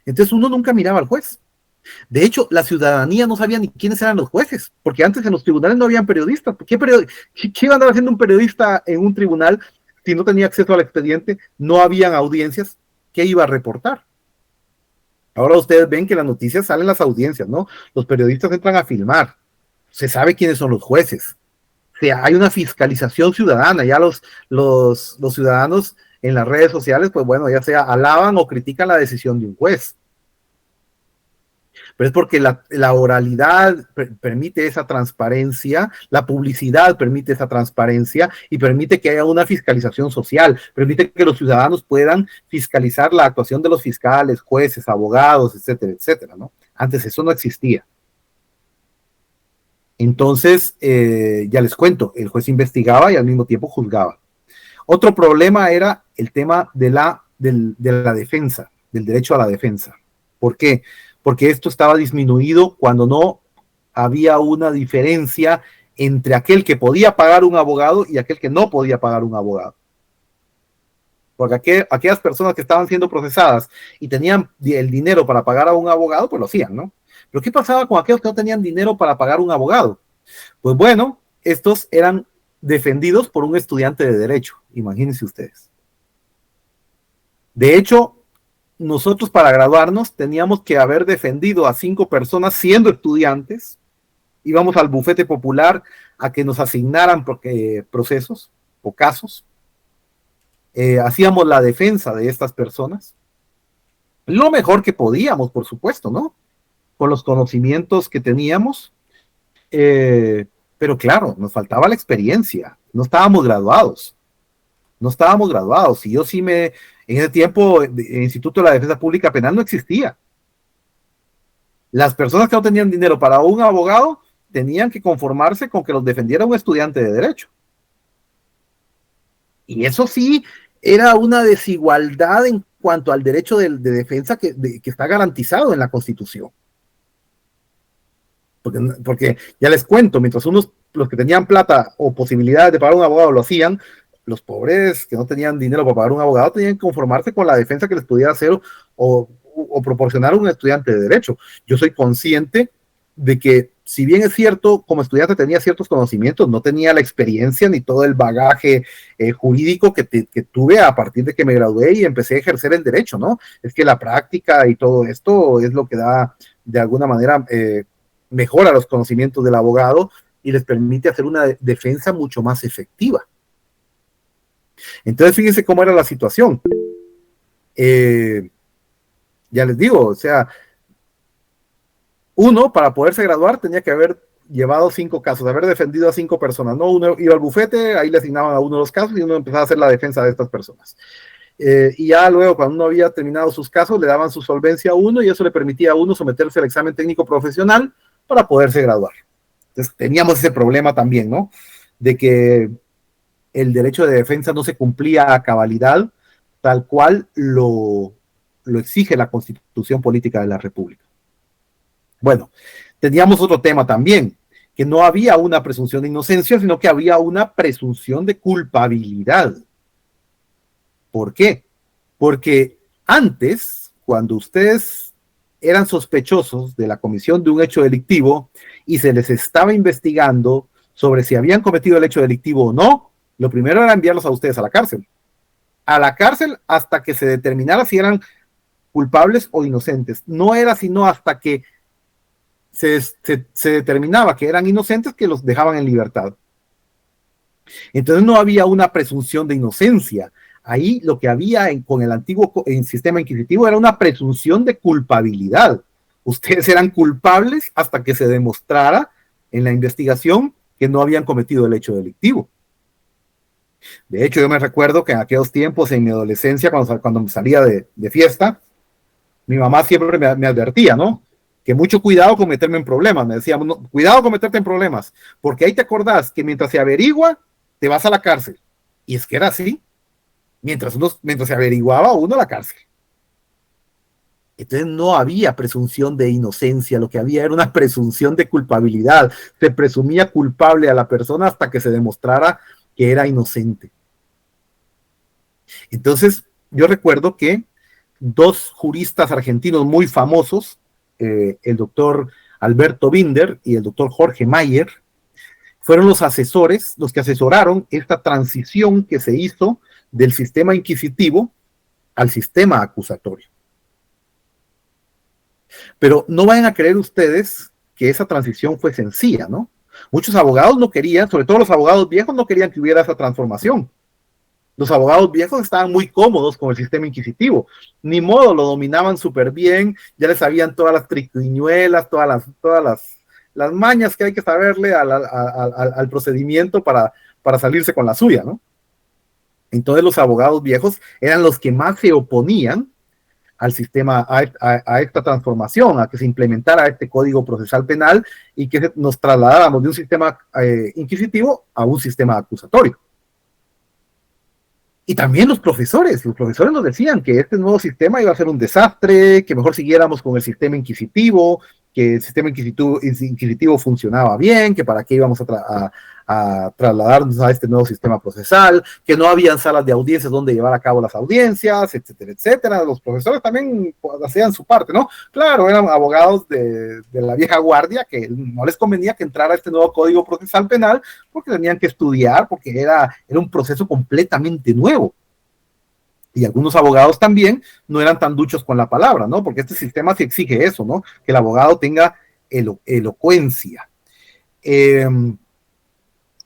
Entonces uno nunca miraba al juez. De hecho, la ciudadanía no sabía ni quiénes eran los jueces, porque antes en los tribunales no habían periodistas. ¿Qué iba a andar haciendo un periodista en un tribunal si no tenía acceso al expediente? No habían audiencias. ¿Qué iba a reportar? Ahora ustedes ven que en las noticias salen las audiencias, ¿no? Los periodistas entran a filmar. Se sabe quiénes son los jueces. O sea, hay una fiscalización ciudadana. Ya los ciudadanos en las redes sociales, pues bueno, ya sea alaban o critican la decisión de un juez. Pero es porque la oralidad permite esa transparencia, la publicidad permite esa transparencia y permite que haya una fiscalización social, permite que los ciudadanos puedan fiscalizar la actuación de los fiscales, jueces, abogados, etcétera, etcétera, ¿no? Antes eso no existía. Entonces, ya les cuento, el juez investigaba y al mismo tiempo juzgaba. Otro problema era el tema de la defensa, del derecho a la defensa. ¿Por qué? Porque esto estaba disminuido cuando no había una diferencia entre aquel que podía pagar un abogado y aquel que no podía pagar un abogado. Porque aquellas personas que estaban siendo procesadas y tenían el dinero para pagar a un abogado, pues lo hacían, ¿no? Pero ¿qué pasaba con aquellos que no tenían dinero para pagar un abogado? Pues bueno, estos eran defendidos por un estudiante de derecho, imagínense ustedes. De hecho, nosotros para graduarnos teníamos que haber defendido a 5 personas siendo estudiantes, íbamos al bufete popular a que nos asignaran procesos o casos, hacíamos la defensa de estas personas, lo mejor que podíamos, por supuesto, ¿no? Con los conocimientos que teníamos, eh, pero claro, nos faltaba la experiencia, no estábamos graduados, y yo sí en ese tiempo el Instituto de la Defensa Pública Penal no existía. Las personas que no tenían dinero para un abogado tenían que conformarse con que los defendiera un estudiante de derecho. Y eso sí era una desigualdad en cuanto al derecho de defensa que está garantizado en la Constitución. Porque ya les cuento, mientras los que tenían plata o posibilidades de pagar un abogado lo hacían, los pobres que no tenían dinero para pagar un abogado tenían que conformarse con la defensa que les pudiera hacer o proporcionar un estudiante de derecho. Yo soy consciente de que, si bien es cierto, como estudiante tenía ciertos conocimientos, no tenía la experiencia ni todo el bagaje jurídico que tuve a partir de que me gradué y empecé a ejercer el derecho, ¿no? Es que la práctica y todo esto es lo que da, de alguna manera, mejora los conocimientos del abogado y les permite hacer una defensa mucho más efectiva. Entonces, fíjense cómo era la situación. Ya les digo, o sea, uno, para poderse graduar, tenía que haber llevado 5 casos, haber defendido a 5 personas, ¿no? Uno iba al bufete, ahí le asignaban a uno los casos y uno empezaba a hacer la defensa de estas personas. Y ya luego, cuando uno había terminado sus casos, le daban su solvencia a uno y eso le permitía a uno someterse al examen técnico profesional para poderse graduar. Entonces, teníamos ese problema también, ¿no? De que el derecho de defensa no se cumplía a cabalidad, tal cual lo exige la Constitución Política de la República. Bueno, teníamos otro tema también, que no había una presunción de inocencia, sino que había una presunción de culpabilidad. ¿Por qué? Porque antes, cuando ustedes eran sospechosos de la comisión de un hecho delictivo y se les estaba investigando sobre si habían cometido el hecho delictivo o no, lo primero era enviarlos a ustedes a la cárcel. A la cárcel hasta que se determinara si eran culpables o inocentes. No era sino hasta que se determinaba que eran inocentes que los dejaban en libertad. Entonces no había una presunción de inocencia. Ahí lo que había con el antiguo sistema inquisitivo era una presunción de culpabilidad. Ustedes eran culpables hasta que se demostrara en la investigación que no habían cometido el hecho delictivo. De hecho, yo me recuerdo que en aquellos tiempos, en mi adolescencia, cuando me salía de fiesta, mi mamá siempre me advertía, ¿no? Que mucho cuidado con meterme en problemas. Me decía, no, cuidado con meterte en problemas, porque ahí te acordás que mientras se averigua, te vas a la cárcel. Y es que era así. Mientras se averiguaba uno a la cárcel. Entonces no había presunción de inocencia, lo que había era una presunción de culpabilidad. Se presumía culpable a la persona hasta que se demostrara que era inocente. Entonces, yo recuerdo que 2 juristas argentinos muy famosos, el doctor Alberto Binder y el doctor Jorge Mayer, fueron los asesores, los que asesoraron esta transición que se hizo del sistema inquisitivo al sistema acusatorio. Pero no vayan a creer ustedes que esa transición fue sencilla, ¿no? Muchos abogados no querían, sobre todo los abogados viejos, no querían que hubiera esa transformación. Los abogados viejos estaban muy cómodos con el sistema inquisitivo. Ni modo, lo dominaban súper bien, ya les sabían todas las triquiñuelas, todas las mañas que hay que saberle al procedimiento para salirse con la suya, ¿no? Entonces los abogados viejos eran los que más se oponían al sistema, a esta transformación, a que se implementara este Código Procesal Penal y que nos trasladáramos de un sistema inquisitivo a un sistema acusatorio. Y también los profesores nos decían que este nuevo sistema iba a ser un desastre, que mejor siguiéramos con el sistema inquisitivo, que el sistema inquisitivo funcionaba bien, que para qué íbamos a trasladarnos a este nuevo sistema procesal, que no habían salas de audiencias donde llevar a cabo las audiencias, etcétera, etcétera. Los profesores también pues, hacían su parte, ¿no? Claro, eran abogados de la vieja guardia que no les convenía que entrara este nuevo Código Procesal Penal porque tenían que estudiar, porque era un proceso completamente nuevo. Y algunos abogados también no eran tan duchos con la palabra, ¿no? Porque este sistema sí exige eso, ¿no? Que el abogado tenga elocuencia. Que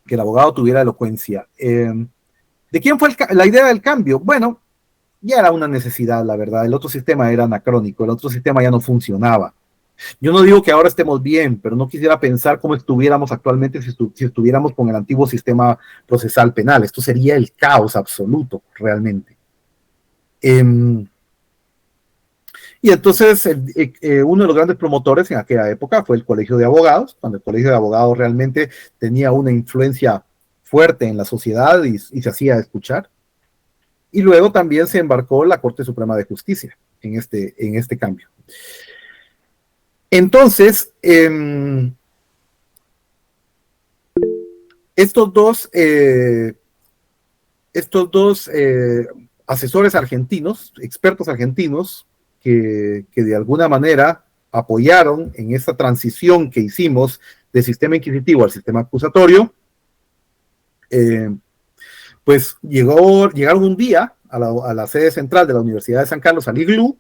el abogado tuviera elocuencia. ¿De quién fue la idea del cambio? Bueno, ya era una necesidad, la verdad. El otro sistema era anacrónico, el otro sistema ya no funcionaba. Yo no digo que ahora estemos bien, pero no quisiera pensar cómo estuviéramos actualmente si estuviéramos con el antiguo sistema procesal penal. Esto sería el caos absoluto, realmente. Y entonces uno de los grandes promotores en aquella época fue el Colegio de Abogados, cuando el Colegio de Abogados realmente tenía una influencia fuerte en la sociedad y se hacía escuchar. Y luego también se embarcó la Corte Suprema de Justicia en este cambio. Entonces, estos dos asesores argentinos, expertos argentinos, que de alguna manera apoyaron en esta transición que hicimos del sistema inquisitivo al sistema acusatorio, pues llegaron un día a la sede central de la Universidad de San Carlos, al IGLU,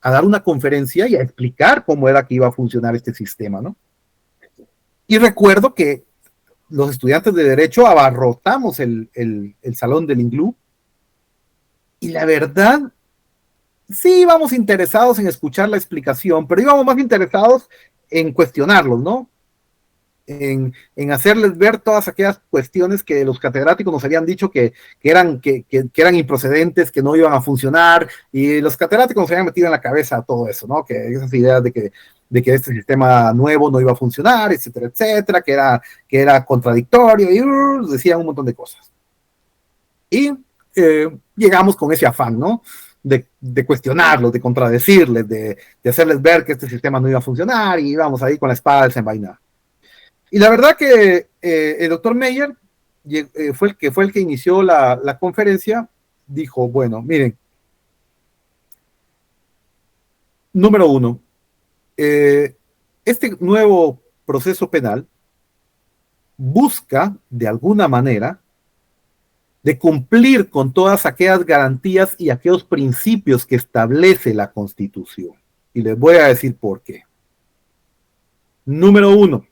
a dar una conferencia y a explicar cómo era que iba a funcionar este sistema, ¿no? Y recuerdo que los estudiantes de Derecho abarrotamos el salón del IGLU, y la verdad, sí íbamos interesados en escuchar la explicación, pero íbamos más interesados en cuestionarlos, ¿no? En hacerles ver todas aquellas cuestiones que los catedráticos nos habían dicho que eran improcedentes, que no iban a funcionar, y los catedráticos nos habían metido en la cabeza todo eso, ¿no? Que esas ideas de que este sistema nuevo no iba a funcionar, etcétera, etcétera, que era contradictorio, y decían un montón de cosas. Y llegamos con ese afán, ¿no? De cuestionarlos, de contradecirles, de hacerles ver que este sistema no iba a funcionar, y íbamos ahí con la espada desenvainada. Y la verdad que el doctor Meyer fue el que inició la conferencia, dijo, bueno, miren, número uno, este nuevo proceso penal busca, de alguna manera, de cumplir con todas aquellas garantías y aquellos principios que establece la Constitución. Y les voy a decir por qué. Número uno,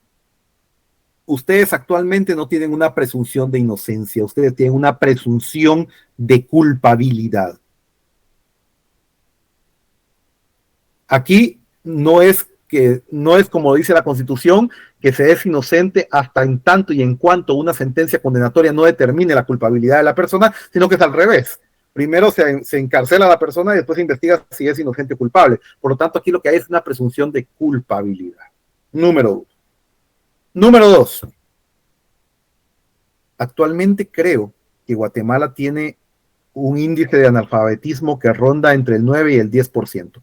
ustedes actualmente no tienen una presunción de inocencia, ustedes tienen una presunción de culpabilidad. Aquí no es como dice la Constitución, que se es inocente hasta en tanto y en cuanto una sentencia condenatoria no determine la culpabilidad de la persona, sino que es al revés. Primero se encarcela a la persona y después se investiga si es inocente o culpable. Por lo tanto, aquí lo que hay es una presunción de culpabilidad. Número uno. Número dos. Actualmente creo que Guatemala tiene un índice de analfabetismo que ronda entre el 9 y el 10%.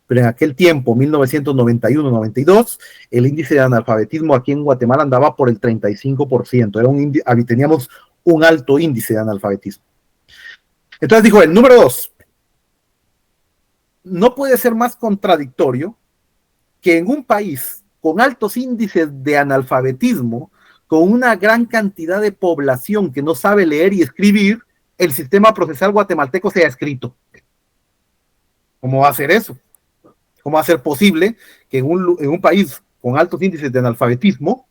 Pero en aquel tiempo, 1991-92, el índice de analfabetismo aquí en Guatemala andaba por el 35%. Teníamos un alto índice de analfabetismo. Entonces dijo el número dos, no puede ser más contradictorio que en un país con altos índices de analfabetismo, con una gran cantidad de población que no sabe leer y escribir, el sistema procesal guatemalteco sea escrito. ¿Cómo va a ser eso? ¿Cómo va a ser posible que en un país con altos índices de analfabetismo,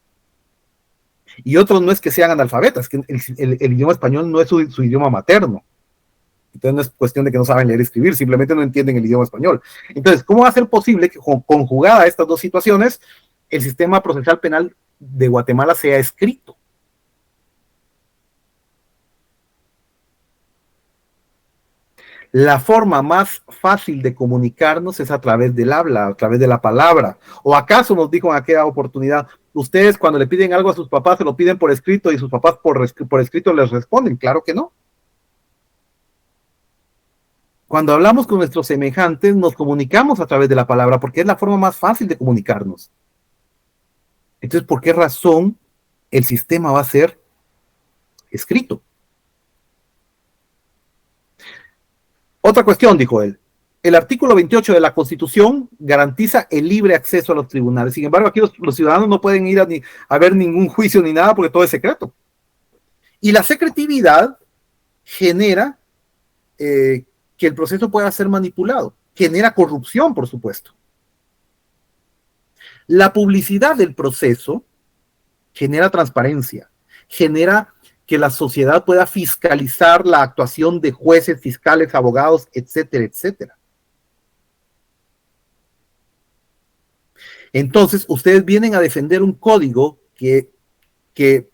y otros no es que sean analfabetas, que el idioma español no es su idioma materno? Entonces no es cuestión de que no saben leer y escribir, simplemente no entienden el idioma español. Entonces, ¿cómo va a ser posible que conjugada estas dos situaciones, el sistema procesal penal de Guatemala sea escrito? La forma más fácil de comunicarnos es a través del habla, a través de la palabra. ¿O acaso nos dijo en aquella oportunidad, ustedes cuando le piden algo a sus papás se lo piden por escrito y sus papás por escrito les responden? Claro que no. Cuando hablamos con nuestros semejantes, nos comunicamos a través de la palabra porque es la forma más fácil de comunicarnos. Entonces, ¿por qué razón el sistema va a ser escrito? Otra cuestión, dijo él. El artículo 28 de la Constitución garantiza el libre acceso a los tribunales. Sin embargo, aquí los ciudadanos no pueden ir a ver ningún juicio ni nada porque todo es secreto. Y la secretividad genera que el proceso pueda ser manipulado. Genera corrupción, por supuesto. La publicidad del proceso genera transparencia, genera que la sociedad pueda fiscalizar la actuación de jueces, fiscales, abogados, etcétera, etcétera. Entonces, ustedes vienen a defender un código que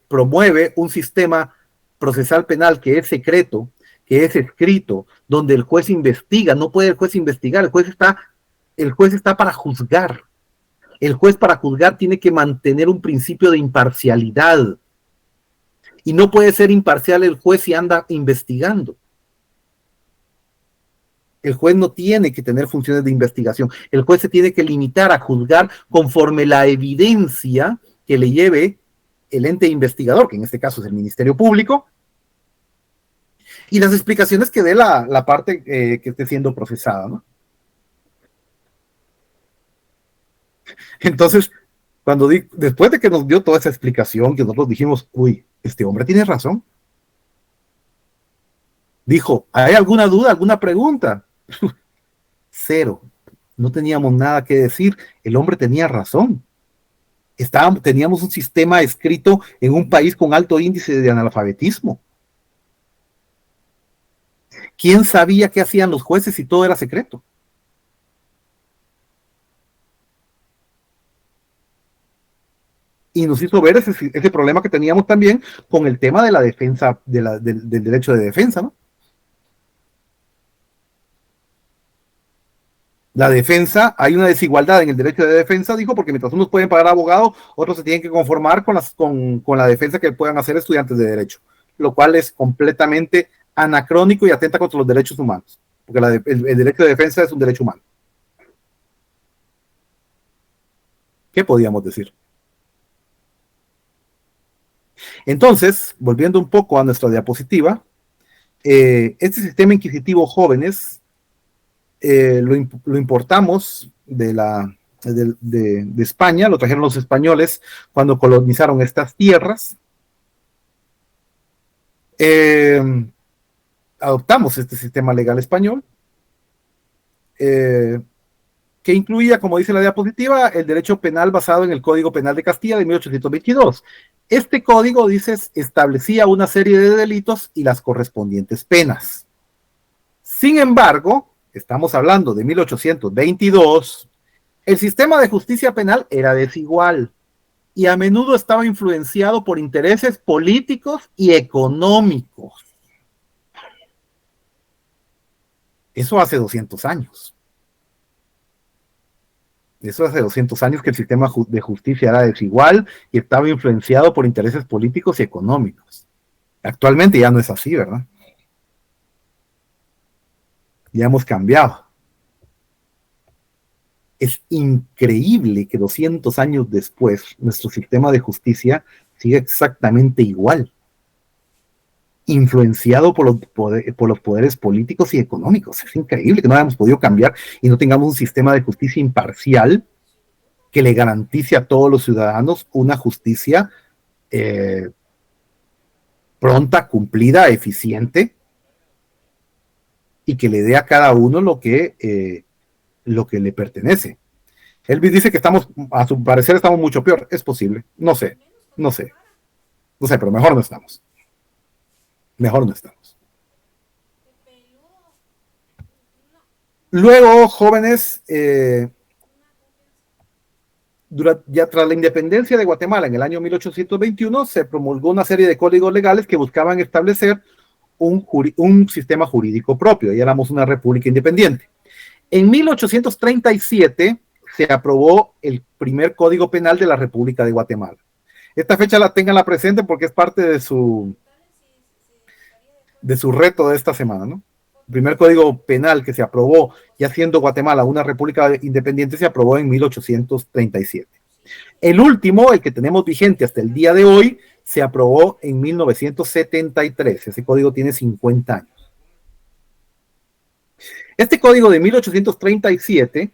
promueve un sistema procesal penal que es secreto, que es escrito, donde el juez investiga, no puede el juez investigar, el juez está para juzgar. El juez para juzgar tiene que mantener un principio de imparcialidad. Y no puede ser imparcial el juez si anda investigando. El juez no tiene que tener funciones de investigación. El juez se tiene que limitar a juzgar conforme la evidencia que le lleve el ente investigador, que en este caso es el Ministerio Público, y las explicaciones que dé la parte que esté siendo procesada, ¿no? Entonces, después de que nos dio toda esa explicación, que nosotros dijimos, uy, este hombre tiene razón. Dijo, ¿hay alguna duda, alguna pregunta? Cero. No teníamos nada que decir. El hombre tenía razón. Teníamos un sistema escrito en un país con alto índice de analfabetismo. ¿Quién sabía qué hacían los jueces si todo era secreto? Y nos hizo ver ese problema que teníamos también con el tema de la defensa, del derecho de defensa, ¿no? La defensa, hay una desigualdad en el derecho de defensa, dijo, porque mientras unos pueden pagar abogados, otros se tienen que conformar con la defensa que puedan hacer estudiantes de derecho, lo cual es completamente anacrónico y atenta contra los derechos humanos, porque el derecho de defensa es un derecho humano. ¿Qué podíamos decir? Entonces, volviendo un poco a nuestra diapositiva, este sistema inquisitivo jóvenes lo importamos de España, lo trajeron los españoles cuando colonizaron estas tierras. Adoptamos este sistema legal español, que incluía, como dice la diapositiva, el derecho penal basado en el Código Penal de Castilla de 1822. Este código, dices, establecía una serie de delitos y las correspondientes penas. Sin embargo, estamos hablando de 1822, el sistema de justicia penal era desigual y a menudo estaba influenciado por intereses políticos y económicos. Eso hace 200 años. Eso hace 200 años que el sistema de justicia era desigual y estaba influenciado por intereses políticos y económicos. Actualmente ya no es así, ¿verdad? Ya hemos cambiado. Es increíble que 200 años después nuestro sistema de justicia siga exactamente igual, influenciado por los poderes políticos y económicos. Es increíble que no hayamos podido cambiar y no tengamos un sistema de justicia imparcial que le garantice a todos los ciudadanos una justicia pronta, cumplida, eficiente, y que le dé a cada uno lo que le pertenece. Elvis dice que a su parecer estamos mucho peor. Es posible. No sé, pero mejor no estamos. Mejor no estamos. Luego, jóvenes, ya tras la independencia de Guatemala en el año 1821, se promulgó una serie de códigos legales que buscaban establecer un sistema jurídico propio, y éramos una república independiente. En 1837 se aprobó el primer Código Penal de la República de Guatemala. Esta fecha la tengan presente porque es parte de su reto de esta semana, ¿no? primer código penal que se aprobó, ya siendo Guatemala una república independiente, se aprobó en 1837. El último, el que tenemos vigente hasta el día de hoy, se aprobó en 1973. Ese código tiene 50 años. Este código de 1837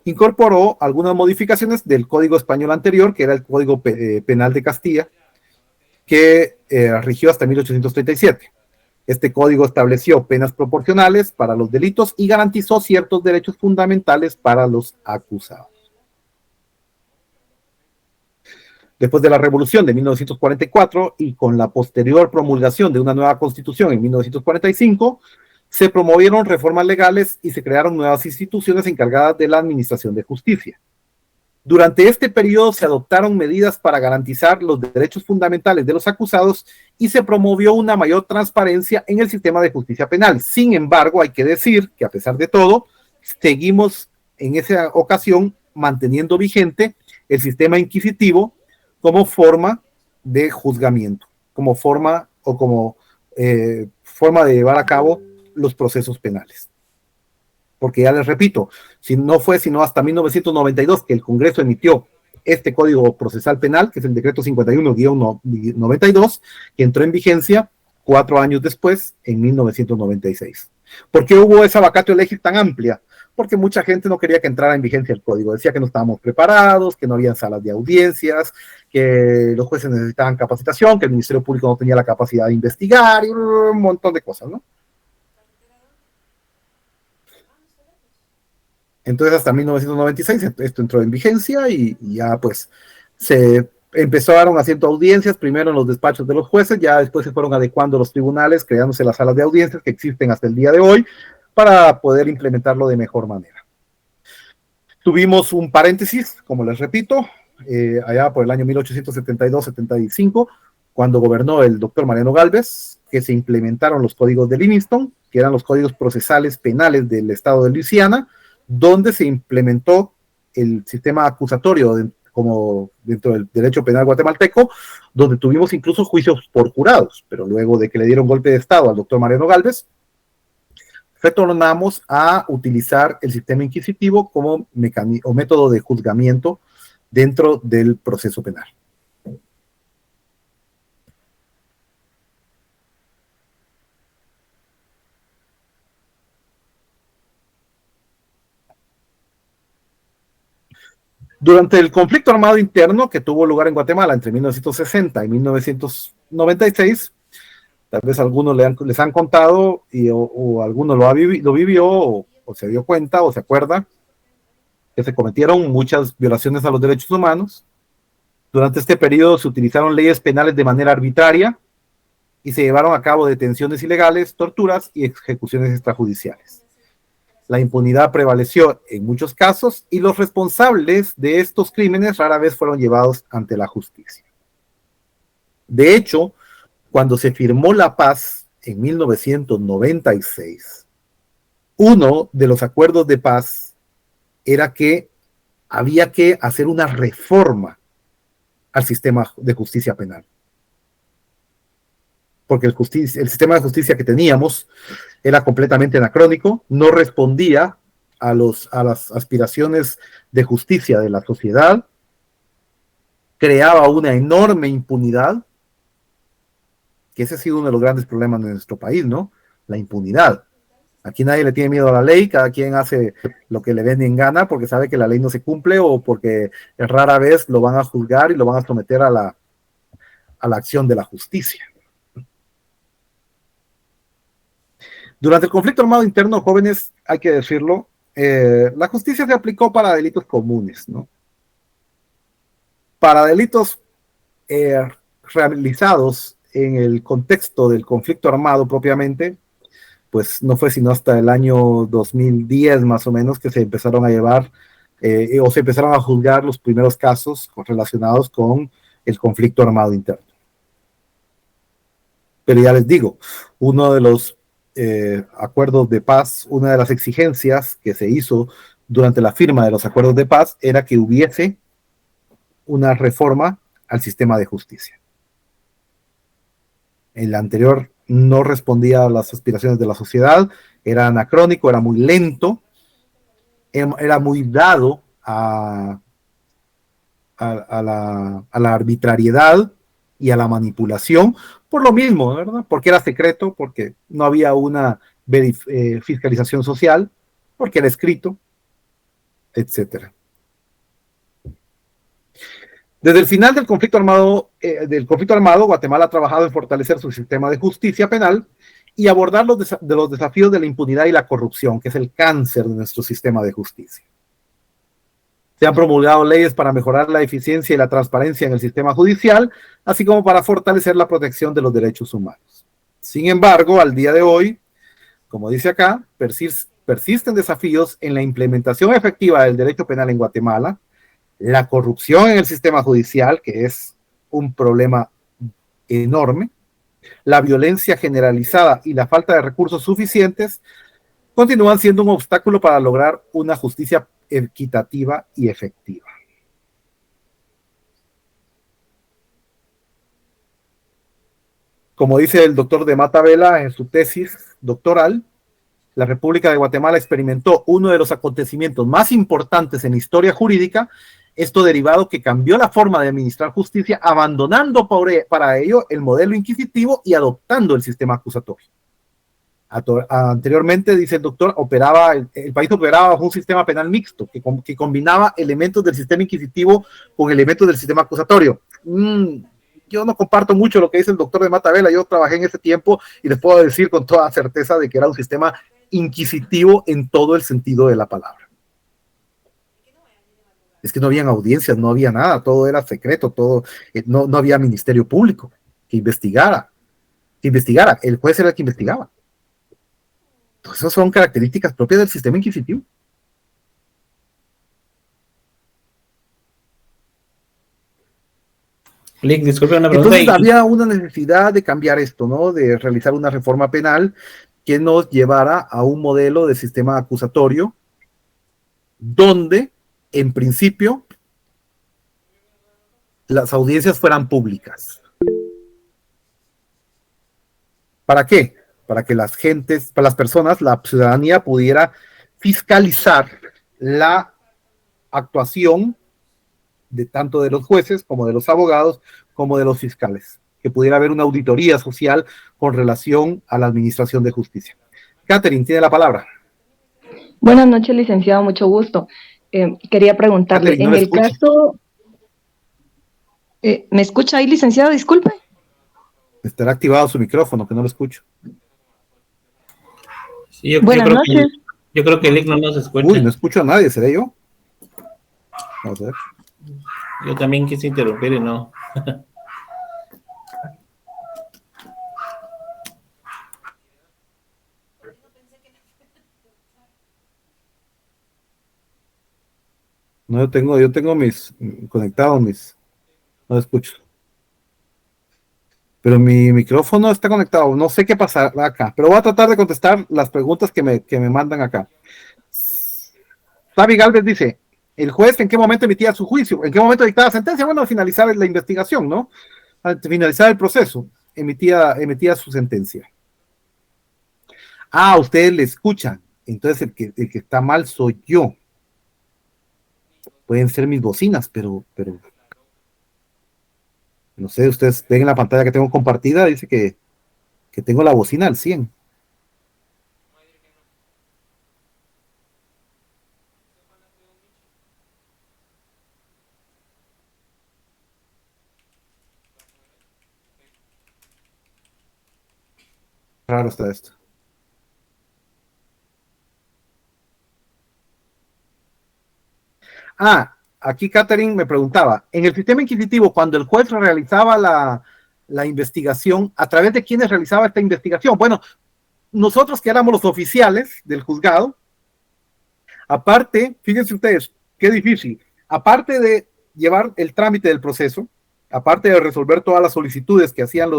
incorporó algunas modificaciones del código español anterior, que era el Código Penal de Castilla, que rigió hasta 1837. Este código estableció penas proporcionales para los delitos y garantizó ciertos derechos fundamentales para los acusados. Después de la Revolución de 1944 y con la posterior promulgación de una nueva Constitución en 1945, se promovieron reformas legales y se crearon nuevas instituciones encargadas de la administración de justicia. Durante este periodo se adoptaron medidas para garantizar los derechos fundamentales de los acusados y se promovió una mayor transparencia en el sistema de justicia penal. Sin embargo, hay que decir que a pesar de todo, seguimos en esa ocasión manteniendo vigente el sistema inquisitivo como forma de juzgamiento, como forma de llevar a cabo los procesos penales. Porque ya les repito, si no fue sino hasta 1992 que el Congreso emitió este Código Procesal Penal, que es el decreto 51-92, que entró en vigencia 4 años después, en 1996. ¿Por qué hubo esa vacatio legis tan amplia? Porque mucha gente no quería que entrara en vigencia el código. Decía que no estábamos preparados, que no había salas de audiencias, que los jueces necesitaban capacitación, que el Ministerio Público no tenía la capacidad de investigar, y un montón de cosas, ¿no? Entonces hasta 1996 esto entró en vigencia y ya pues se empezaron haciendo audiencias, primero en los despachos de los jueces, ya después se fueron adecuando los tribunales, creándose las salas de audiencias que existen hasta el día de hoy para poder implementarlo de mejor manera. Tuvimos un paréntesis, como les repito, allá por el año 1872-75, cuando gobernó el doctor Mariano Gálvez, que se implementaron los códigos de Livingston, que eran los códigos procesales penales del estado de Luisiana, donde se implementó el sistema acusatorio como dentro del derecho penal guatemalteco, donde tuvimos incluso juicios por jurados, pero luego de que le dieron golpe de estado al doctor Mariano Gálvez, retornamos a utilizar el sistema inquisitivo como método de juzgamiento dentro del proceso penal. Durante el conflicto armado interno que tuvo lugar en Guatemala entre 1960 y 1996, tal vez algunos les han contado o alguno lo vivió o se dio cuenta o se acuerda que se cometieron muchas violaciones a los derechos humanos. Durante este periodo se utilizaron leyes penales de manera arbitraria y se llevaron a cabo detenciones ilegales, torturas y ejecuciones extrajudiciales. La impunidad prevaleció en muchos casos y los responsables de estos crímenes rara vez fueron llevados ante la justicia. De hecho, cuando se firmó la paz en 1996, uno de los acuerdos de paz era que había que hacer una reforma al sistema de justicia penal. Porque el sistema de justicia que teníamos era completamente anacrónico, no respondía a las aspiraciones de justicia de la sociedad, creaba una enorme impunidad, que ese ha sido uno de los grandes problemas de nuestro país, ¿no? La impunidad. Aquí nadie le tiene miedo a la ley, cada quien hace lo que le den en gana porque sabe que la ley no se cumple o porque rara vez lo van a juzgar y lo van a someter a la acción de la justicia. Durante el conflicto armado interno, jóvenes, hay que decirlo, la justicia se aplicó para delitos comunes, ¿no? Para delitos realizados en el contexto del conflicto armado propiamente, pues no fue sino hasta el año 2010 más o menos que se empezaron a llevar o se empezaron a juzgar los primeros casos relacionados con el conflicto armado interno. Pero ya les digo, uno de los acuerdos de paz, una de las exigencias que se hizo durante la firma de los acuerdos de paz era que hubiese una reforma al sistema de justicia. El anterior no respondía a las aspiraciones de la sociedad, era anacrónico, era muy lento, era muy dado a la arbitrariedad y a la manipulación, por lo mismo, ¿verdad? Porque era secreto, porque no había una fiscalización social, porque era escrito, etcétera. Desde el final del conflicto armado, Guatemala ha trabajado en fortalecer su sistema de justicia penal y abordar los desafíos de la impunidad y la corrupción, que es el cáncer de nuestro sistema de justicia. Se han promulgado leyes para mejorar la eficiencia y la transparencia en el sistema judicial, así como para fortalecer la protección de los derechos humanos. Sin embargo, al día de hoy, como dice acá, persisten desafíos en la implementación efectiva del derecho penal en Guatemala, la corrupción en el sistema judicial, que es un problema enorme, la violencia generalizada y la falta de recursos suficientes continúan siendo un obstáculo para lograr una justicia equitativa y efectiva. Como dice el doctor de Matavela en su tesis doctoral, la República de Guatemala experimentó uno de los acontecimientos más importantes en la historia jurídica, esto derivado que cambió la forma de administrar justicia, abandonando para ello el modelo inquisitivo y adoptando el sistema acusatorio. Anteriormente, dice el doctor, el país operaba bajo un sistema penal mixto que combinaba elementos del sistema inquisitivo con elementos del sistema acusatorio. Yo no comparto mucho lo que dice el doctor de Matavela, yo trabajé en ese tiempo y les puedo decir con toda certeza de que era un sistema inquisitivo en todo el sentido de la palabra. Es que no habían audiencias, no había nada, todo era secreto, no había ministerio público que investigara, el juez era el que investigaba. Entonces, esas son características propias del sistema inquisitivo. Lick, disculpe una pregunta. Entonces había una necesidad de cambiar esto, ¿no? De realizar una reforma penal que nos llevara a un modelo de sistema acusatorio donde, en principio, las audiencias fueran públicas. ¿Para qué? Para que las personas, la ciudadanía pudiera fiscalizar la actuación de tanto de los jueces como de los abogados como de los fiscales, que pudiera haber una auditoría social con relación a la administración de justicia. Catherine, tiene la palabra. Buenas noches, licenciado, mucho gusto. Quería preguntarle, Catherine, no en el caso... ¿me escucha ahí, licenciado? Disculpe. Estará activado su micrófono, que no lo escucho. Sí, Buenas noches. Yo creo que Lick no nos escucha. Uy, no escucho a nadie, ¿seré yo? Vamos a ver. Yo también quise interrumpir y no. No, yo tengo mis conectados, no escucho. Pero mi micrófono está conectado, no sé qué pasa acá, pero voy a tratar de contestar las preguntas que me mandan acá. Fabi Galvez dice, ¿el juez en qué momento emitía su juicio? ¿En qué momento dictaba sentencia? Bueno, al finalizar la investigación, ¿no? Al finalizar el proceso, emitía su sentencia. Ah, ustedes le escuchan, entonces el que está mal soy yo. Pueden ser mis bocinas, pero no sé, ustedes ven en la pantalla que tengo compartida, dice que tengo la bocina al 100. Raro está esto. Aquí Catherine me preguntaba, en el sistema inquisitivo, cuando el juez realizaba la investigación, ¿a través de quiénes realizaba esta investigación? Bueno, nosotros que éramos los oficiales del juzgado, aparte, fíjense ustedes, qué difícil, aparte de llevar el trámite del proceso, aparte de resolver todas las solicitudes que hacían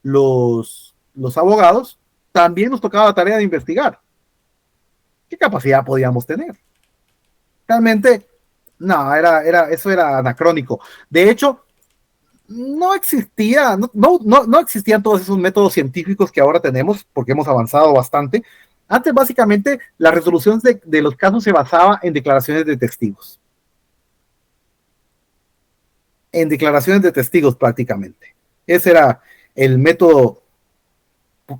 los abogados, también nos tocaba la tarea de investigar. ¿Qué capacidad podíamos tener? Realmente, no, eso era anacrónico. De hecho, no existía, no existían todos esos métodos científicos que ahora tenemos, porque hemos avanzado bastante. Antes, básicamente, la resolución de los casos se basaba en declaraciones de testigos. En declaraciones de testigos, prácticamente. Ese era el método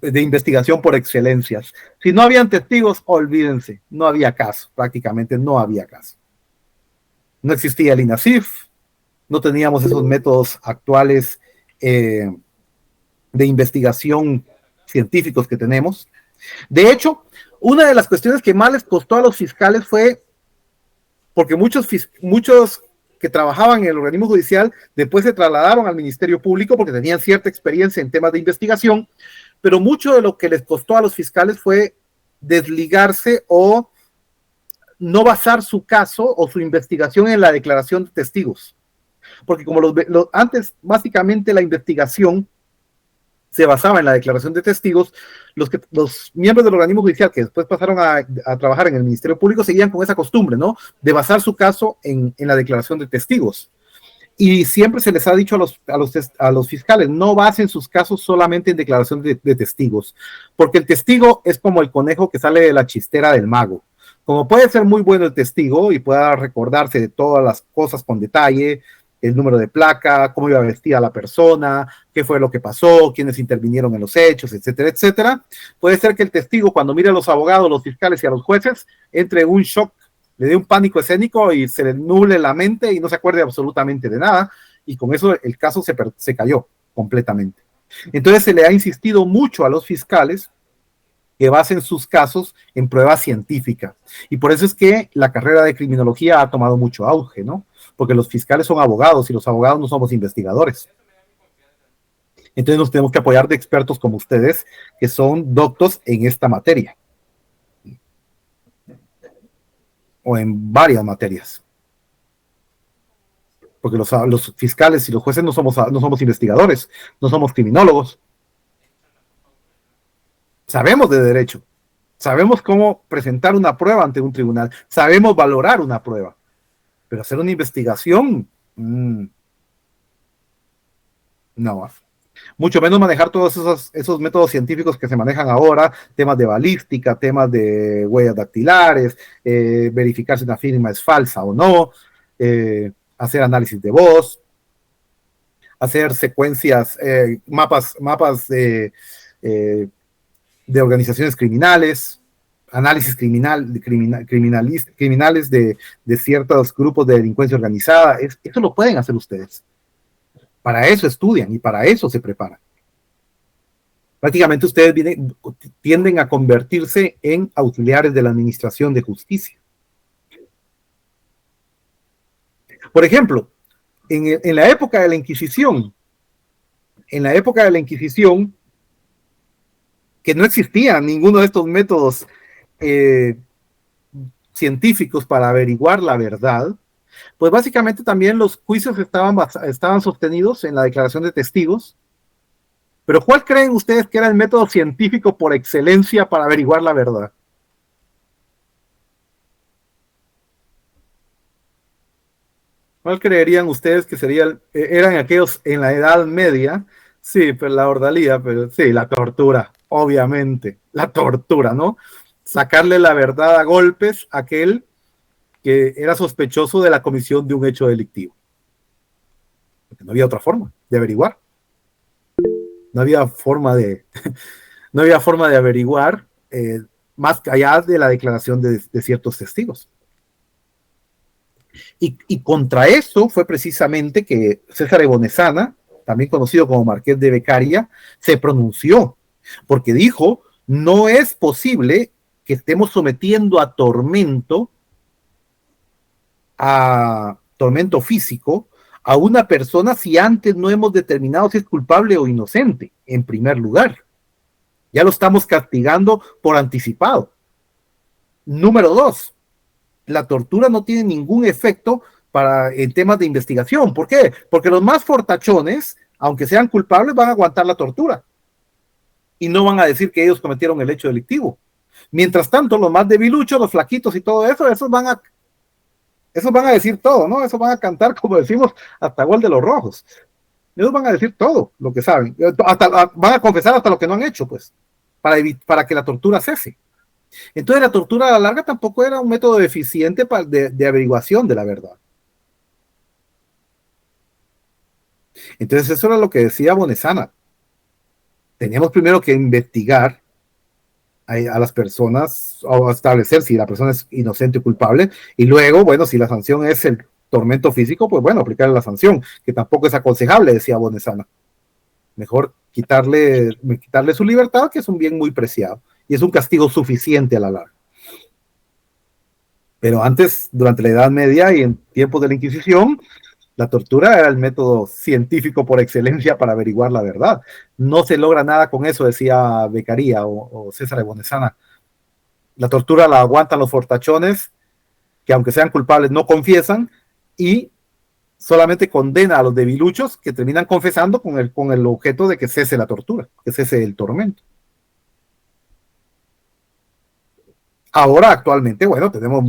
de investigación por excelencias. Si no habían testigos, olvídense, no había caso, prácticamente no había caso. No existía el INASIF, no teníamos esos métodos actuales de investigación científicos que tenemos. De hecho, una de las cuestiones que más les costó a los fiscales fue porque muchos que trabajaban en el organismo judicial después se trasladaron al Ministerio Público porque tenían cierta experiencia en temas de investigación, pero mucho de lo que les costó a los fiscales fue desligarse o no basar su caso o su investigación en la declaración de testigos. Porque como antes, básicamente la investigación se basaba en la declaración de testigos, los miembros del organismo judicial que después pasaron a trabajar en el Ministerio Público seguían con esa costumbre, ¿no? De basar su caso en la declaración de testigos. Y siempre se les ha dicho a los fiscales, no basen sus casos solamente en declaración de testigos, porque el testigo es como el conejo que sale de la chistera del mago. Como puede ser muy bueno el testigo y pueda recordarse de todas las cosas con detalle, el número de placa, cómo iba vestida la persona, qué fue lo que pasó, quiénes intervinieron en los hechos, etcétera, etcétera. Puede ser que el testigo, cuando mire a los abogados, los fiscales y a los jueces, entre en un shock, le dé un pánico escénico y se le nuble la mente y no se acuerde absolutamente de nada, y con eso el caso se cayó completamente. Entonces se le ha insistido mucho a los fiscales que basen sus casos en pruebas científicas. Y por eso es que la carrera de criminología ha tomado mucho auge, ¿no? Porque los fiscales son abogados y los abogados no somos investigadores. Entonces nos tenemos que apoyar de expertos como ustedes, que son doctos en esta materia. O en varias materias. Porque los fiscales y los jueces no somos investigadores, no somos criminólogos. Sabemos de derecho, sabemos cómo presentar una prueba ante un tribunal, sabemos valorar una prueba, pero hacer una investigación, no. Mucho menos manejar todos esos métodos científicos que se manejan ahora, temas de balística, temas de huellas dactilares, verificar si una firma es falsa o no, hacer análisis de voz, hacer secuencias, mapas de organizaciones criminales, análisis criminales de ciertos grupos de delincuencia organizada. Eso lo pueden hacer ustedes. Para eso estudian y para eso se preparan. Prácticamente ustedes tienden a convertirse en auxiliares de la administración de justicia. Por ejemplo, en la época de la Inquisición, que no existía ninguno de estos métodos científicos para averiguar la verdad, pues básicamente también los juicios estaban sostenidos en la declaración de testigos. Pero ¿cuál creen ustedes que era el método científico por excelencia para averiguar la verdad? ¿Cuál creerían ustedes que eran aquellos en la Edad Media? Sí, pero la ordalía, pero sí, la tortura, obviamente, la tortura, ¿no? Sacarle la verdad a golpes a aquel que era sospechoso de la comisión de un hecho delictivo. Porque no había otra forma de averiguar. No había forma de averiguar más allá de la declaración de ciertos testigos. Y contra eso fue precisamente que César Ebonesana, también conocido como Marqués de Beccaria, se pronunció, porque dijo, no es posible que estemos sometiendo a tormento físico a una persona si antes no hemos determinado si es culpable o inocente, en primer lugar. Ya lo estamos castigando por anticipado. Número 2, la tortura no tiene ningún efecto en temas de investigación. ¿Por qué? Porque los más fortachones, aunque sean culpables, van a aguantar la tortura y no van a decir que ellos cometieron el hecho delictivo. Mientras tanto, los más debiluchos, los flaquitos y todo eso, esos van a decir todo, ¿no? Eso van a cantar, como decimos, hasta gol de los rojos. Ellos van a decir todo lo que saben, van a confesar hasta lo que no han hecho, pues, para que la tortura cese. Entonces la tortura a la larga tampoco era un método eficiente de averiguación de la verdad. Entonces eso era lo que decía Bonesana. Teníamos primero que investigar a las personas, o establecer si la persona es inocente o culpable, y luego, bueno, si la sanción es el tormento físico, pues bueno, aplicarle la sanción, que tampoco es aconsejable, decía Bonesana. Mejor quitarle su libertad, que es un bien muy preciado, y es un castigo suficiente a la larga. Pero antes, durante la Edad Media y en tiempos de la Inquisición, la tortura era el método científico por excelencia para averiguar la verdad. No se logra nada con eso, decía Beccaria o César de Bonesana. La tortura la aguantan los fortachones, que aunque sean culpables no confiesan, y solamente condena a los debiluchos que terminan confesando con el objeto de que cese la tortura, que cese el tormento. Ahora, actualmente, bueno, tenemos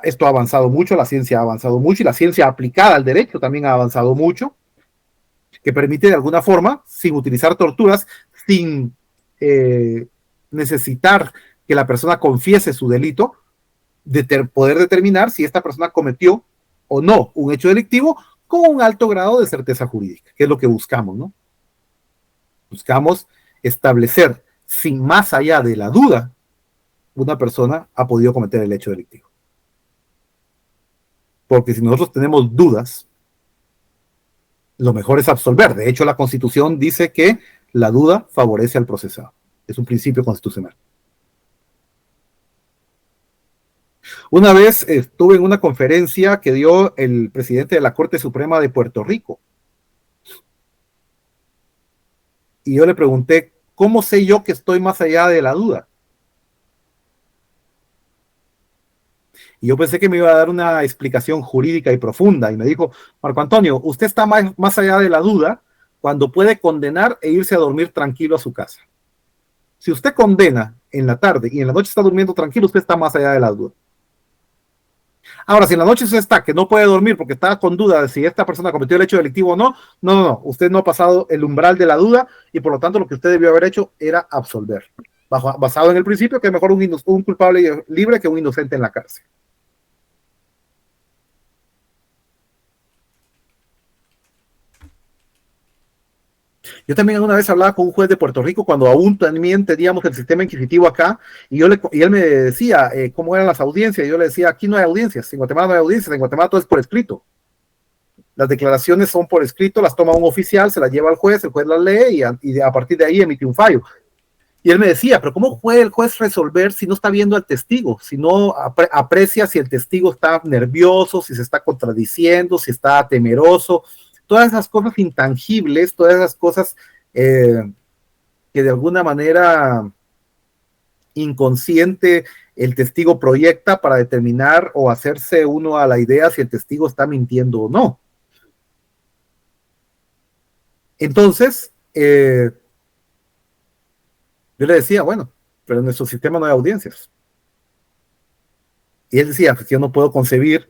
esto ha avanzado mucho, la ciencia ha avanzado mucho y la ciencia aplicada al derecho también ha avanzado mucho, que permite de alguna forma, sin utilizar torturas, sin necesitar que la persona confiese su delito, poder determinar si esta persona cometió o no un hecho delictivo con un alto grado de certeza jurídica, que es lo que buscamos, ¿no? Buscamos establecer, sin más allá de la duda, una persona ha podido cometer el hecho delictivo. Porque si nosotros tenemos dudas, lo mejor es absolver. De hecho, la Constitución dice que la duda favorece al procesado. Es un principio constitucional. Una vez estuve en una conferencia que dio el presidente de la Corte Suprema de Puerto Rico. Y yo le pregunté, ¿cómo sé yo que estoy más allá de la duda? Y yo pensé que me iba a dar una explicación jurídica y profunda. Y me dijo, Marco Antonio, usted está más allá de la duda cuando puede condenar e irse a dormir tranquilo a su casa. Si usted condena en la tarde y en la noche está durmiendo tranquilo, usted está más allá de la duda. Ahora, si en la noche usted está que no puede dormir porque está con duda de si esta persona cometió el hecho delictivo o no, no, usted no ha pasado el umbral de la duda y por lo tanto lo que usted debió haber hecho era absolver, basado en el principio que es mejor un culpable libre que un inocente en la cárcel. Yo también una vez hablaba con un juez de Puerto Rico cuando aún también teníamos el sistema inquisitivo acá y él me decía cómo eran las audiencias y yo le decía, aquí no hay audiencias, en Guatemala no hay audiencias, en Guatemala todo es por escrito. Las declaraciones son por escrito, las toma un oficial, se las lleva al juez, el juez las lee y a partir de ahí emite un fallo. Y él me decía, pero ¿cómo puede el juez resolver si no está viendo al testigo? Si no aprecia si el testigo está nervioso, si se está contradiciendo, si está temeroso. Todas esas cosas intangibles, todas esas cosas que de alguna manera inconsciente el testigo proyecta para determinar o hacerse uno a la idea si el testigo está mintiendo o no. Entonces, yo le decía, bueno, pero en nuestro sistema no hay audiencias. Y él decía, pues yo no puedo concebir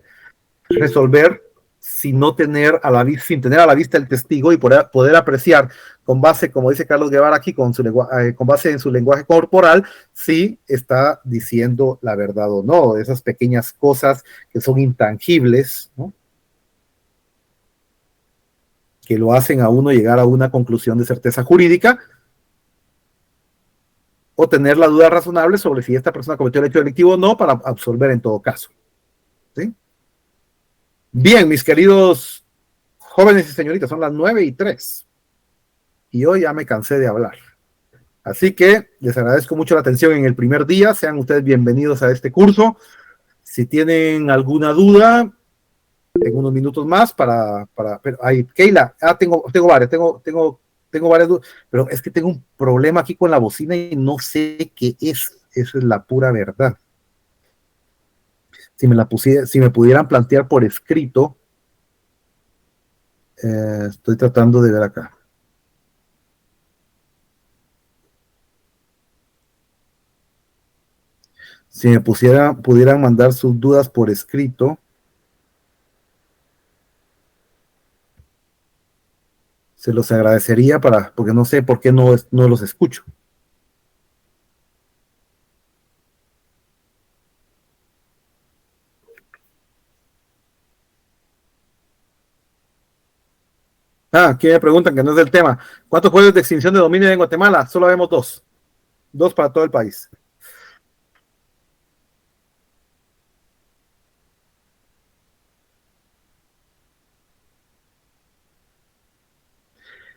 resolver sin tener a la vista el testigo y poder apreciar con base, como dice Carlos Guevara aquí, con base en su lenguaje corporal, si está diciendo la verdad o no. Esas pequeñas cosas que son intangibles, ¿no? Que lo hacen a uno llegar a una conclusión de certeza jurídica o tener la duda razonable sobre si esta persona cometió el hecho delictivo o no para absolver en todo caso. ¿Sí? Bien, mis queridos jóvenes y señoritas, son las 9:03 y hoy ya me cansé de hablar. Así que les agradezco mucho la atención en el primer día. Sean ustedes bienvenidos a este curso. Si tienen alguna duda, tengo unos minutos más pero ahí, Keila, tengo varias dudas, pero es que tengo un problema aquí con la bocina y no sé qué es. Esa es la pura verdad. Si me pudieran plantear por escrito, estoy tratando de ver acá. Si me pudieran mandar sus dudas por escrito. Se los agradecería porque no sé por qué no los escucho. Aquí me preguntan que no es del tema. ¿Cuántos jueces de extinción de dominio hay en Guatemala? Solo vemos dos. Dos para todo el país.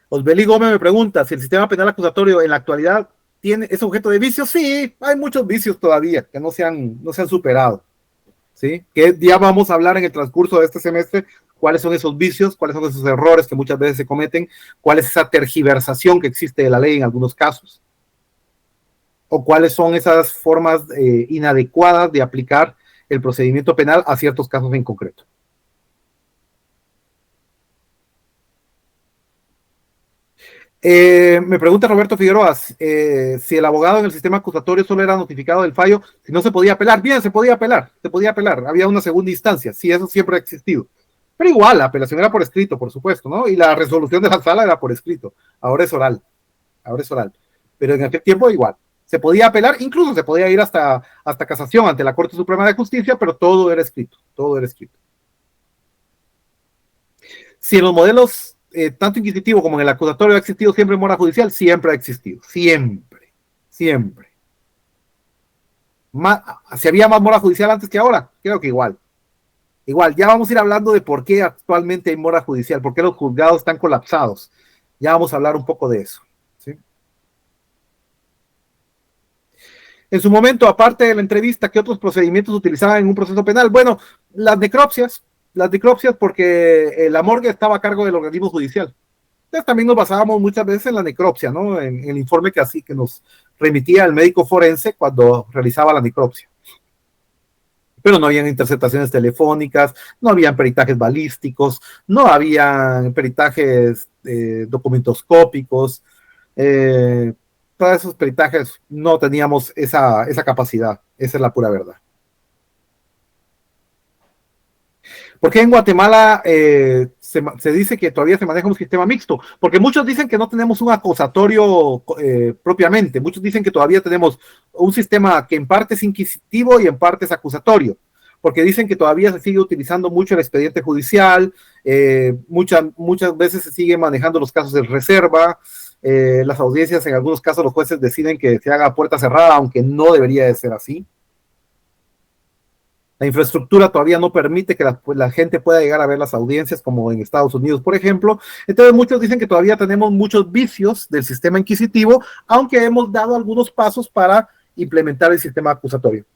Osbeli Gómez me pregunta si el sistema penal acusatorio en la actualidad es objeto de vicios. Sí, hay muchos vicios todavía que no se han superado. ¿Sí? Que ya vamos a hablar en el transcurso de este semestre cuáles son esos vicios, cuáles son esos errores que muchas veces se cometen, cuál es esa tergiversación que existe de la ley en algunos casos, o cuáles son esas formas inadecuadas de aplicar el procedimiento penal a ciertos casos en concreto. Me pregunta Roberto Figueroa si el abogado en el sistema acusatorio solo era notificado del fallo, si no se podía apelar. Bien, se podía apelar, había una segunda instancia, sí, eso siempre ha existido. Pero igual, la apelación era por escrito, por supuesto, ¿no? Y la resolución de la sala era por escrito, ahora es oral. Pero en aquel tiempo igual, se podía apelar, incluso se podía ir hasta casación ante la Corte Suprema de Justicia, pero todo era escrito. Si en los modelos, tanto inquisitivo como en el acusatorio, ha existido siempre mora judicial, siempre ha existido, siempre. Si había más mora judicial antes que ahora, creo que igual. Ya vamos a ir hablando de por qué actualmente hay mora judicial, por qué los juzgados están colapsados. Ya vamos a hablar un poco de eso. ¿Sí? En su momento, aparte de la entrevista, ¿qué otros procedimientos utilizaban en un proceso penal? Bueno, las necropsias porque la morgue estaba a cargo del organismo judicial. Entonces también nos basábamos muchas veces en la necropsia, ¿no? En el informe que nos remitía el médico forense cuando realizaba la necropsia. Pero no habían interceptaciones telefónicas, no habían peritajes balísticos, no habían peritajes documentoscópicos, todos esos peritajes no teníamos esa capacidad, esa es la pura verdad. ¿Por qué en Guatemala se dice que todavía se maneja un sistema mixto? Porque muchos dicen que no tenemos un acusatorio propiamente, muchos dicen que todavía tenemos un sistema que en parte es inquisitivo y en parte es acusatorio, porque dicen que todavía se sigue utilizando mucho el expediente judicial, muchas veces se siguen manejando los casos de reserva, las audiencias en algunos casos los jueces deciden que se haga a puerta cerrada, aunque no debería de ser así. La infraestructura todavía no permite que la gente pueda llegar a ver las audiencias como en Estados Unidos, por ejemplo. Entonces muchos dicen que todavía tenemos muchos vicios del sistema inquisitivo, aunque hemos dado algunos pasos para implementar el sistema acusatorio.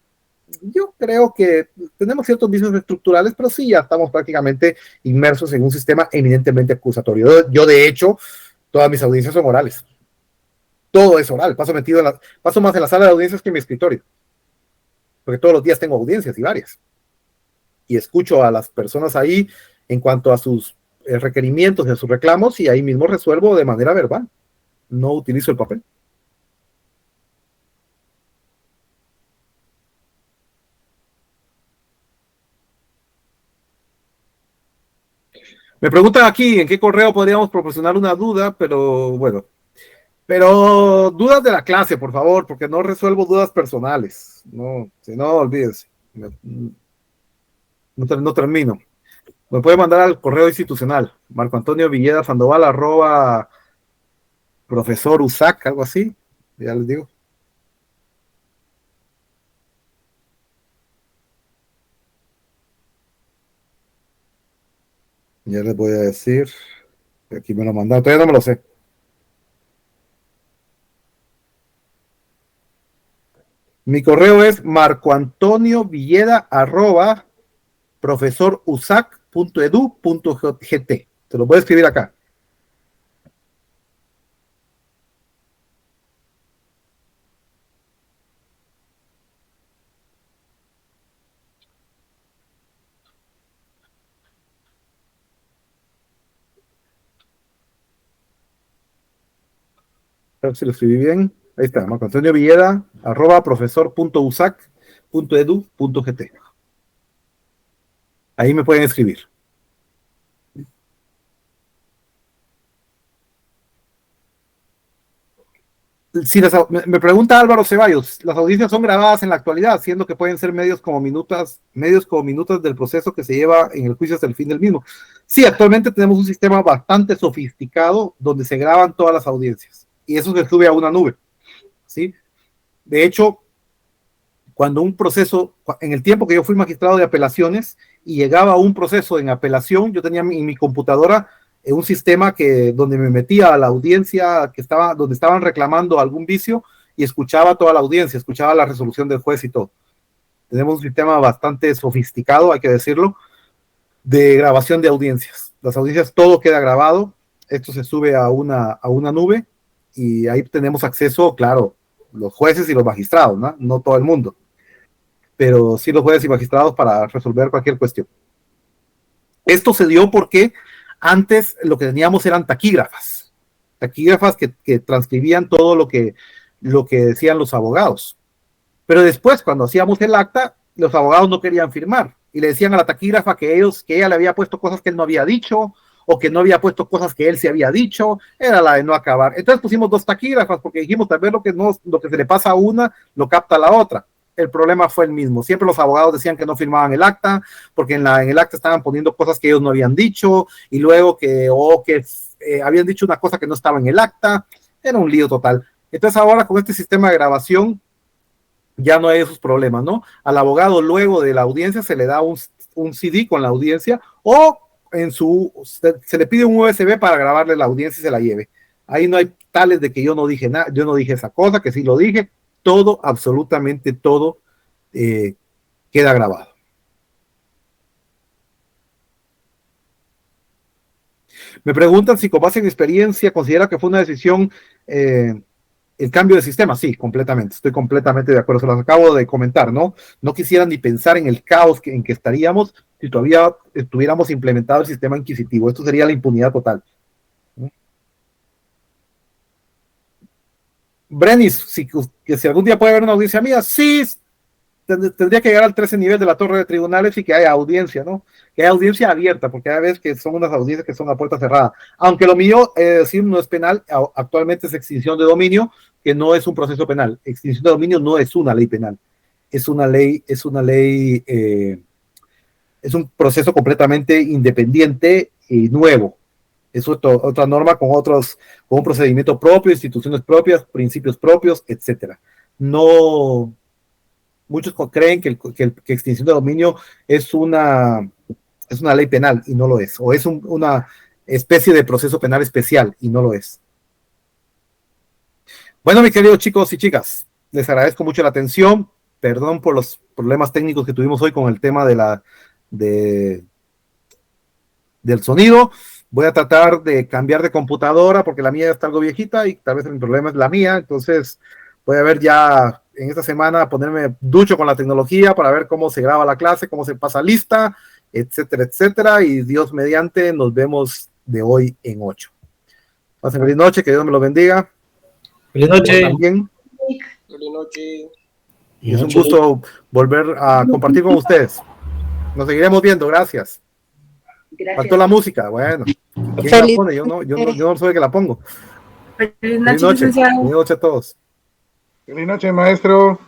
Yo creo que tenemos ciertos vicios estructurales, pero sí, ya estamos prácticamente inmersos en un sistema eminentemente acusatorio. Yo de hecho, todas mis audiencias son orales. Todo es oral. Paso más en la sala de audiencias que en mi escritorio. Porque todos los días tengo audiencias y varias. Y escucho a las personas ahí en cuanto a sus requerimientos y a sus reclamos y ahí mismo resuelvo de manera verbal. No utilizo el papel. Me preguntan aquí en qué correo podríamos proporcionar una duda, pero bueno. Pero dudas de la clase, por favor, porque no resuelvo dudas personales. No, si no, olvídense. No termino. Me puede mandar al correo institucional, Marco Antonio Villeda Sandoval, @profesor USAC, algo así. Ya les digo. Ya les voy a decir. Aquí me lo mandaron, todavía no me lo sé. Mi correo es marcoantoniovilleda@profesorusac.edu.gt. Te lo voy a escribir acá. A ver si lo escribí bien. Ahí está, marcoantoniovilleda@profesor.usac.edu.gt. Ahí me pueden escribir. Si me pregunta Álvaro Ceballos, las audiencias son grabadas en la actualidad, siendo que pueden ser medios como minutos del proceso que se lleva en el juicio hasta el fin del mismo. Sí, actualmente tenemos un sistema bastante sofisticado donde se graban todas las audiencias y eso se sube a una nube, ¿sí? De hecho, cuando un proceso, en el tiempo que yo fui magistrado de apelaciones y llegaba a un proceso en apelación, yo tenía en mi computadora un sistema donde me metía a la audiencia donde estaban reclamando algún vicio y escuchaba toda la audiencia, escuchaba la resolución del juez y todo. Tenemos un sistema bastante sofisticado, hay que decirlo, de grabación de audiencias. Las audiencias, todo queda grabado, esto se sube a una nube y ahí tenemos acceso, claro, los jueces y los magistrados, ¿no? No todo el mundo, pero sí los jueces y magistrados para resolver cualquier cuestión. Esto se dio porque antes lo que teníamos eran taquígrafas que transcribían todo lo que decían los abogados. Pero después, cuando hacíamos el acta, los abogados no querían firmar y le decían a la taquígrafa que ella le había puesto cosas que él no había dicho o que no había puesto cosas que él se había dicho. Era la de no acabar. Entonces pusimos 2 taquígrafas porque dijimos, tal vez lo que se le pasa a una lo capta a la otra. El problema fue el mismo. Siempre los abogados decían que no firmaban el acta porque en el acta estaban poniendo cosas que ellos no habían dicho y luego que habían dicho una cosa que no estaba en el acta. Era un lío total. Entonces ahora con este sistema de grabación ya no hay esos problemas, ¿no? Al abogado luego de la audiencia se le da un CD con la audiencia o se le pide un USB para grabarle la audiencia y se la lleve. Ahí no hay tales de que yo no dije nada, yo no dije esa cosa, que sí lo dije. Todo, absolutamente todo, queda grabado. Me preguntan si con base en experiencia considera que fue una decisión el cambio de sistema. Sí, completamente, estoy completamente de acuerdo, se los acabo de comentar, ¿no? No quisiera ni pensar en el caos en que estaríamos si todavía tuviéramos implementado el sistema inquisitivo. Esto sería la impunidad total. Brenis, si algún día puede haber una audiencia mía, sí, tendría que llegar al 13 nivel de la torre de tribunales y que haya audiencia, ¿no? Que haya audiencia abierta, porque hay veces que son unas audiencias que son a puerta cerrada. Aunque lo mío, decir, no es penal, actualmente es extinción de dominio, que no es un proceso penal. Extinción de dominio no es una ley penal, es un proceso completamente independiente y nuevo. Es otra norma con un procedimiento propio, instituciones propias, principios propios, etcétera. No, muchos creen que extinción de dominio es una ley penal y no lo es, o es una especie de proceso penal especial y no lo es. Bueno, mis queridos chicos y chicas, les agradezco mucho la atención. Perdón por los problemas técnicos que tuvimos hoy con el tema del sonido. Voy a tratar de cambiar de computadora porque la mía ya está algo viejita y tal vez el problema es la mía. Entonces voy a ver ya en esta semana, ponerme ducho con la tecnología para ver cómo se graba la clase, cómo se pasa lista, etcétera, etcétera. Y Dios mediante, nos vemos de hoy en 8. Pasen feliz noche, que Dios me los bendiga. Feliz noche. También. Feliz noche. Y es un gusto volver a compartir con ustedes. Nos seguiremos viendo, gracias. Faltó la música, bueno. ¿Quién la pone? Yo no soy el que la pongo. Feliz noche, Feliz noche a todos. Feliz noche, maestro.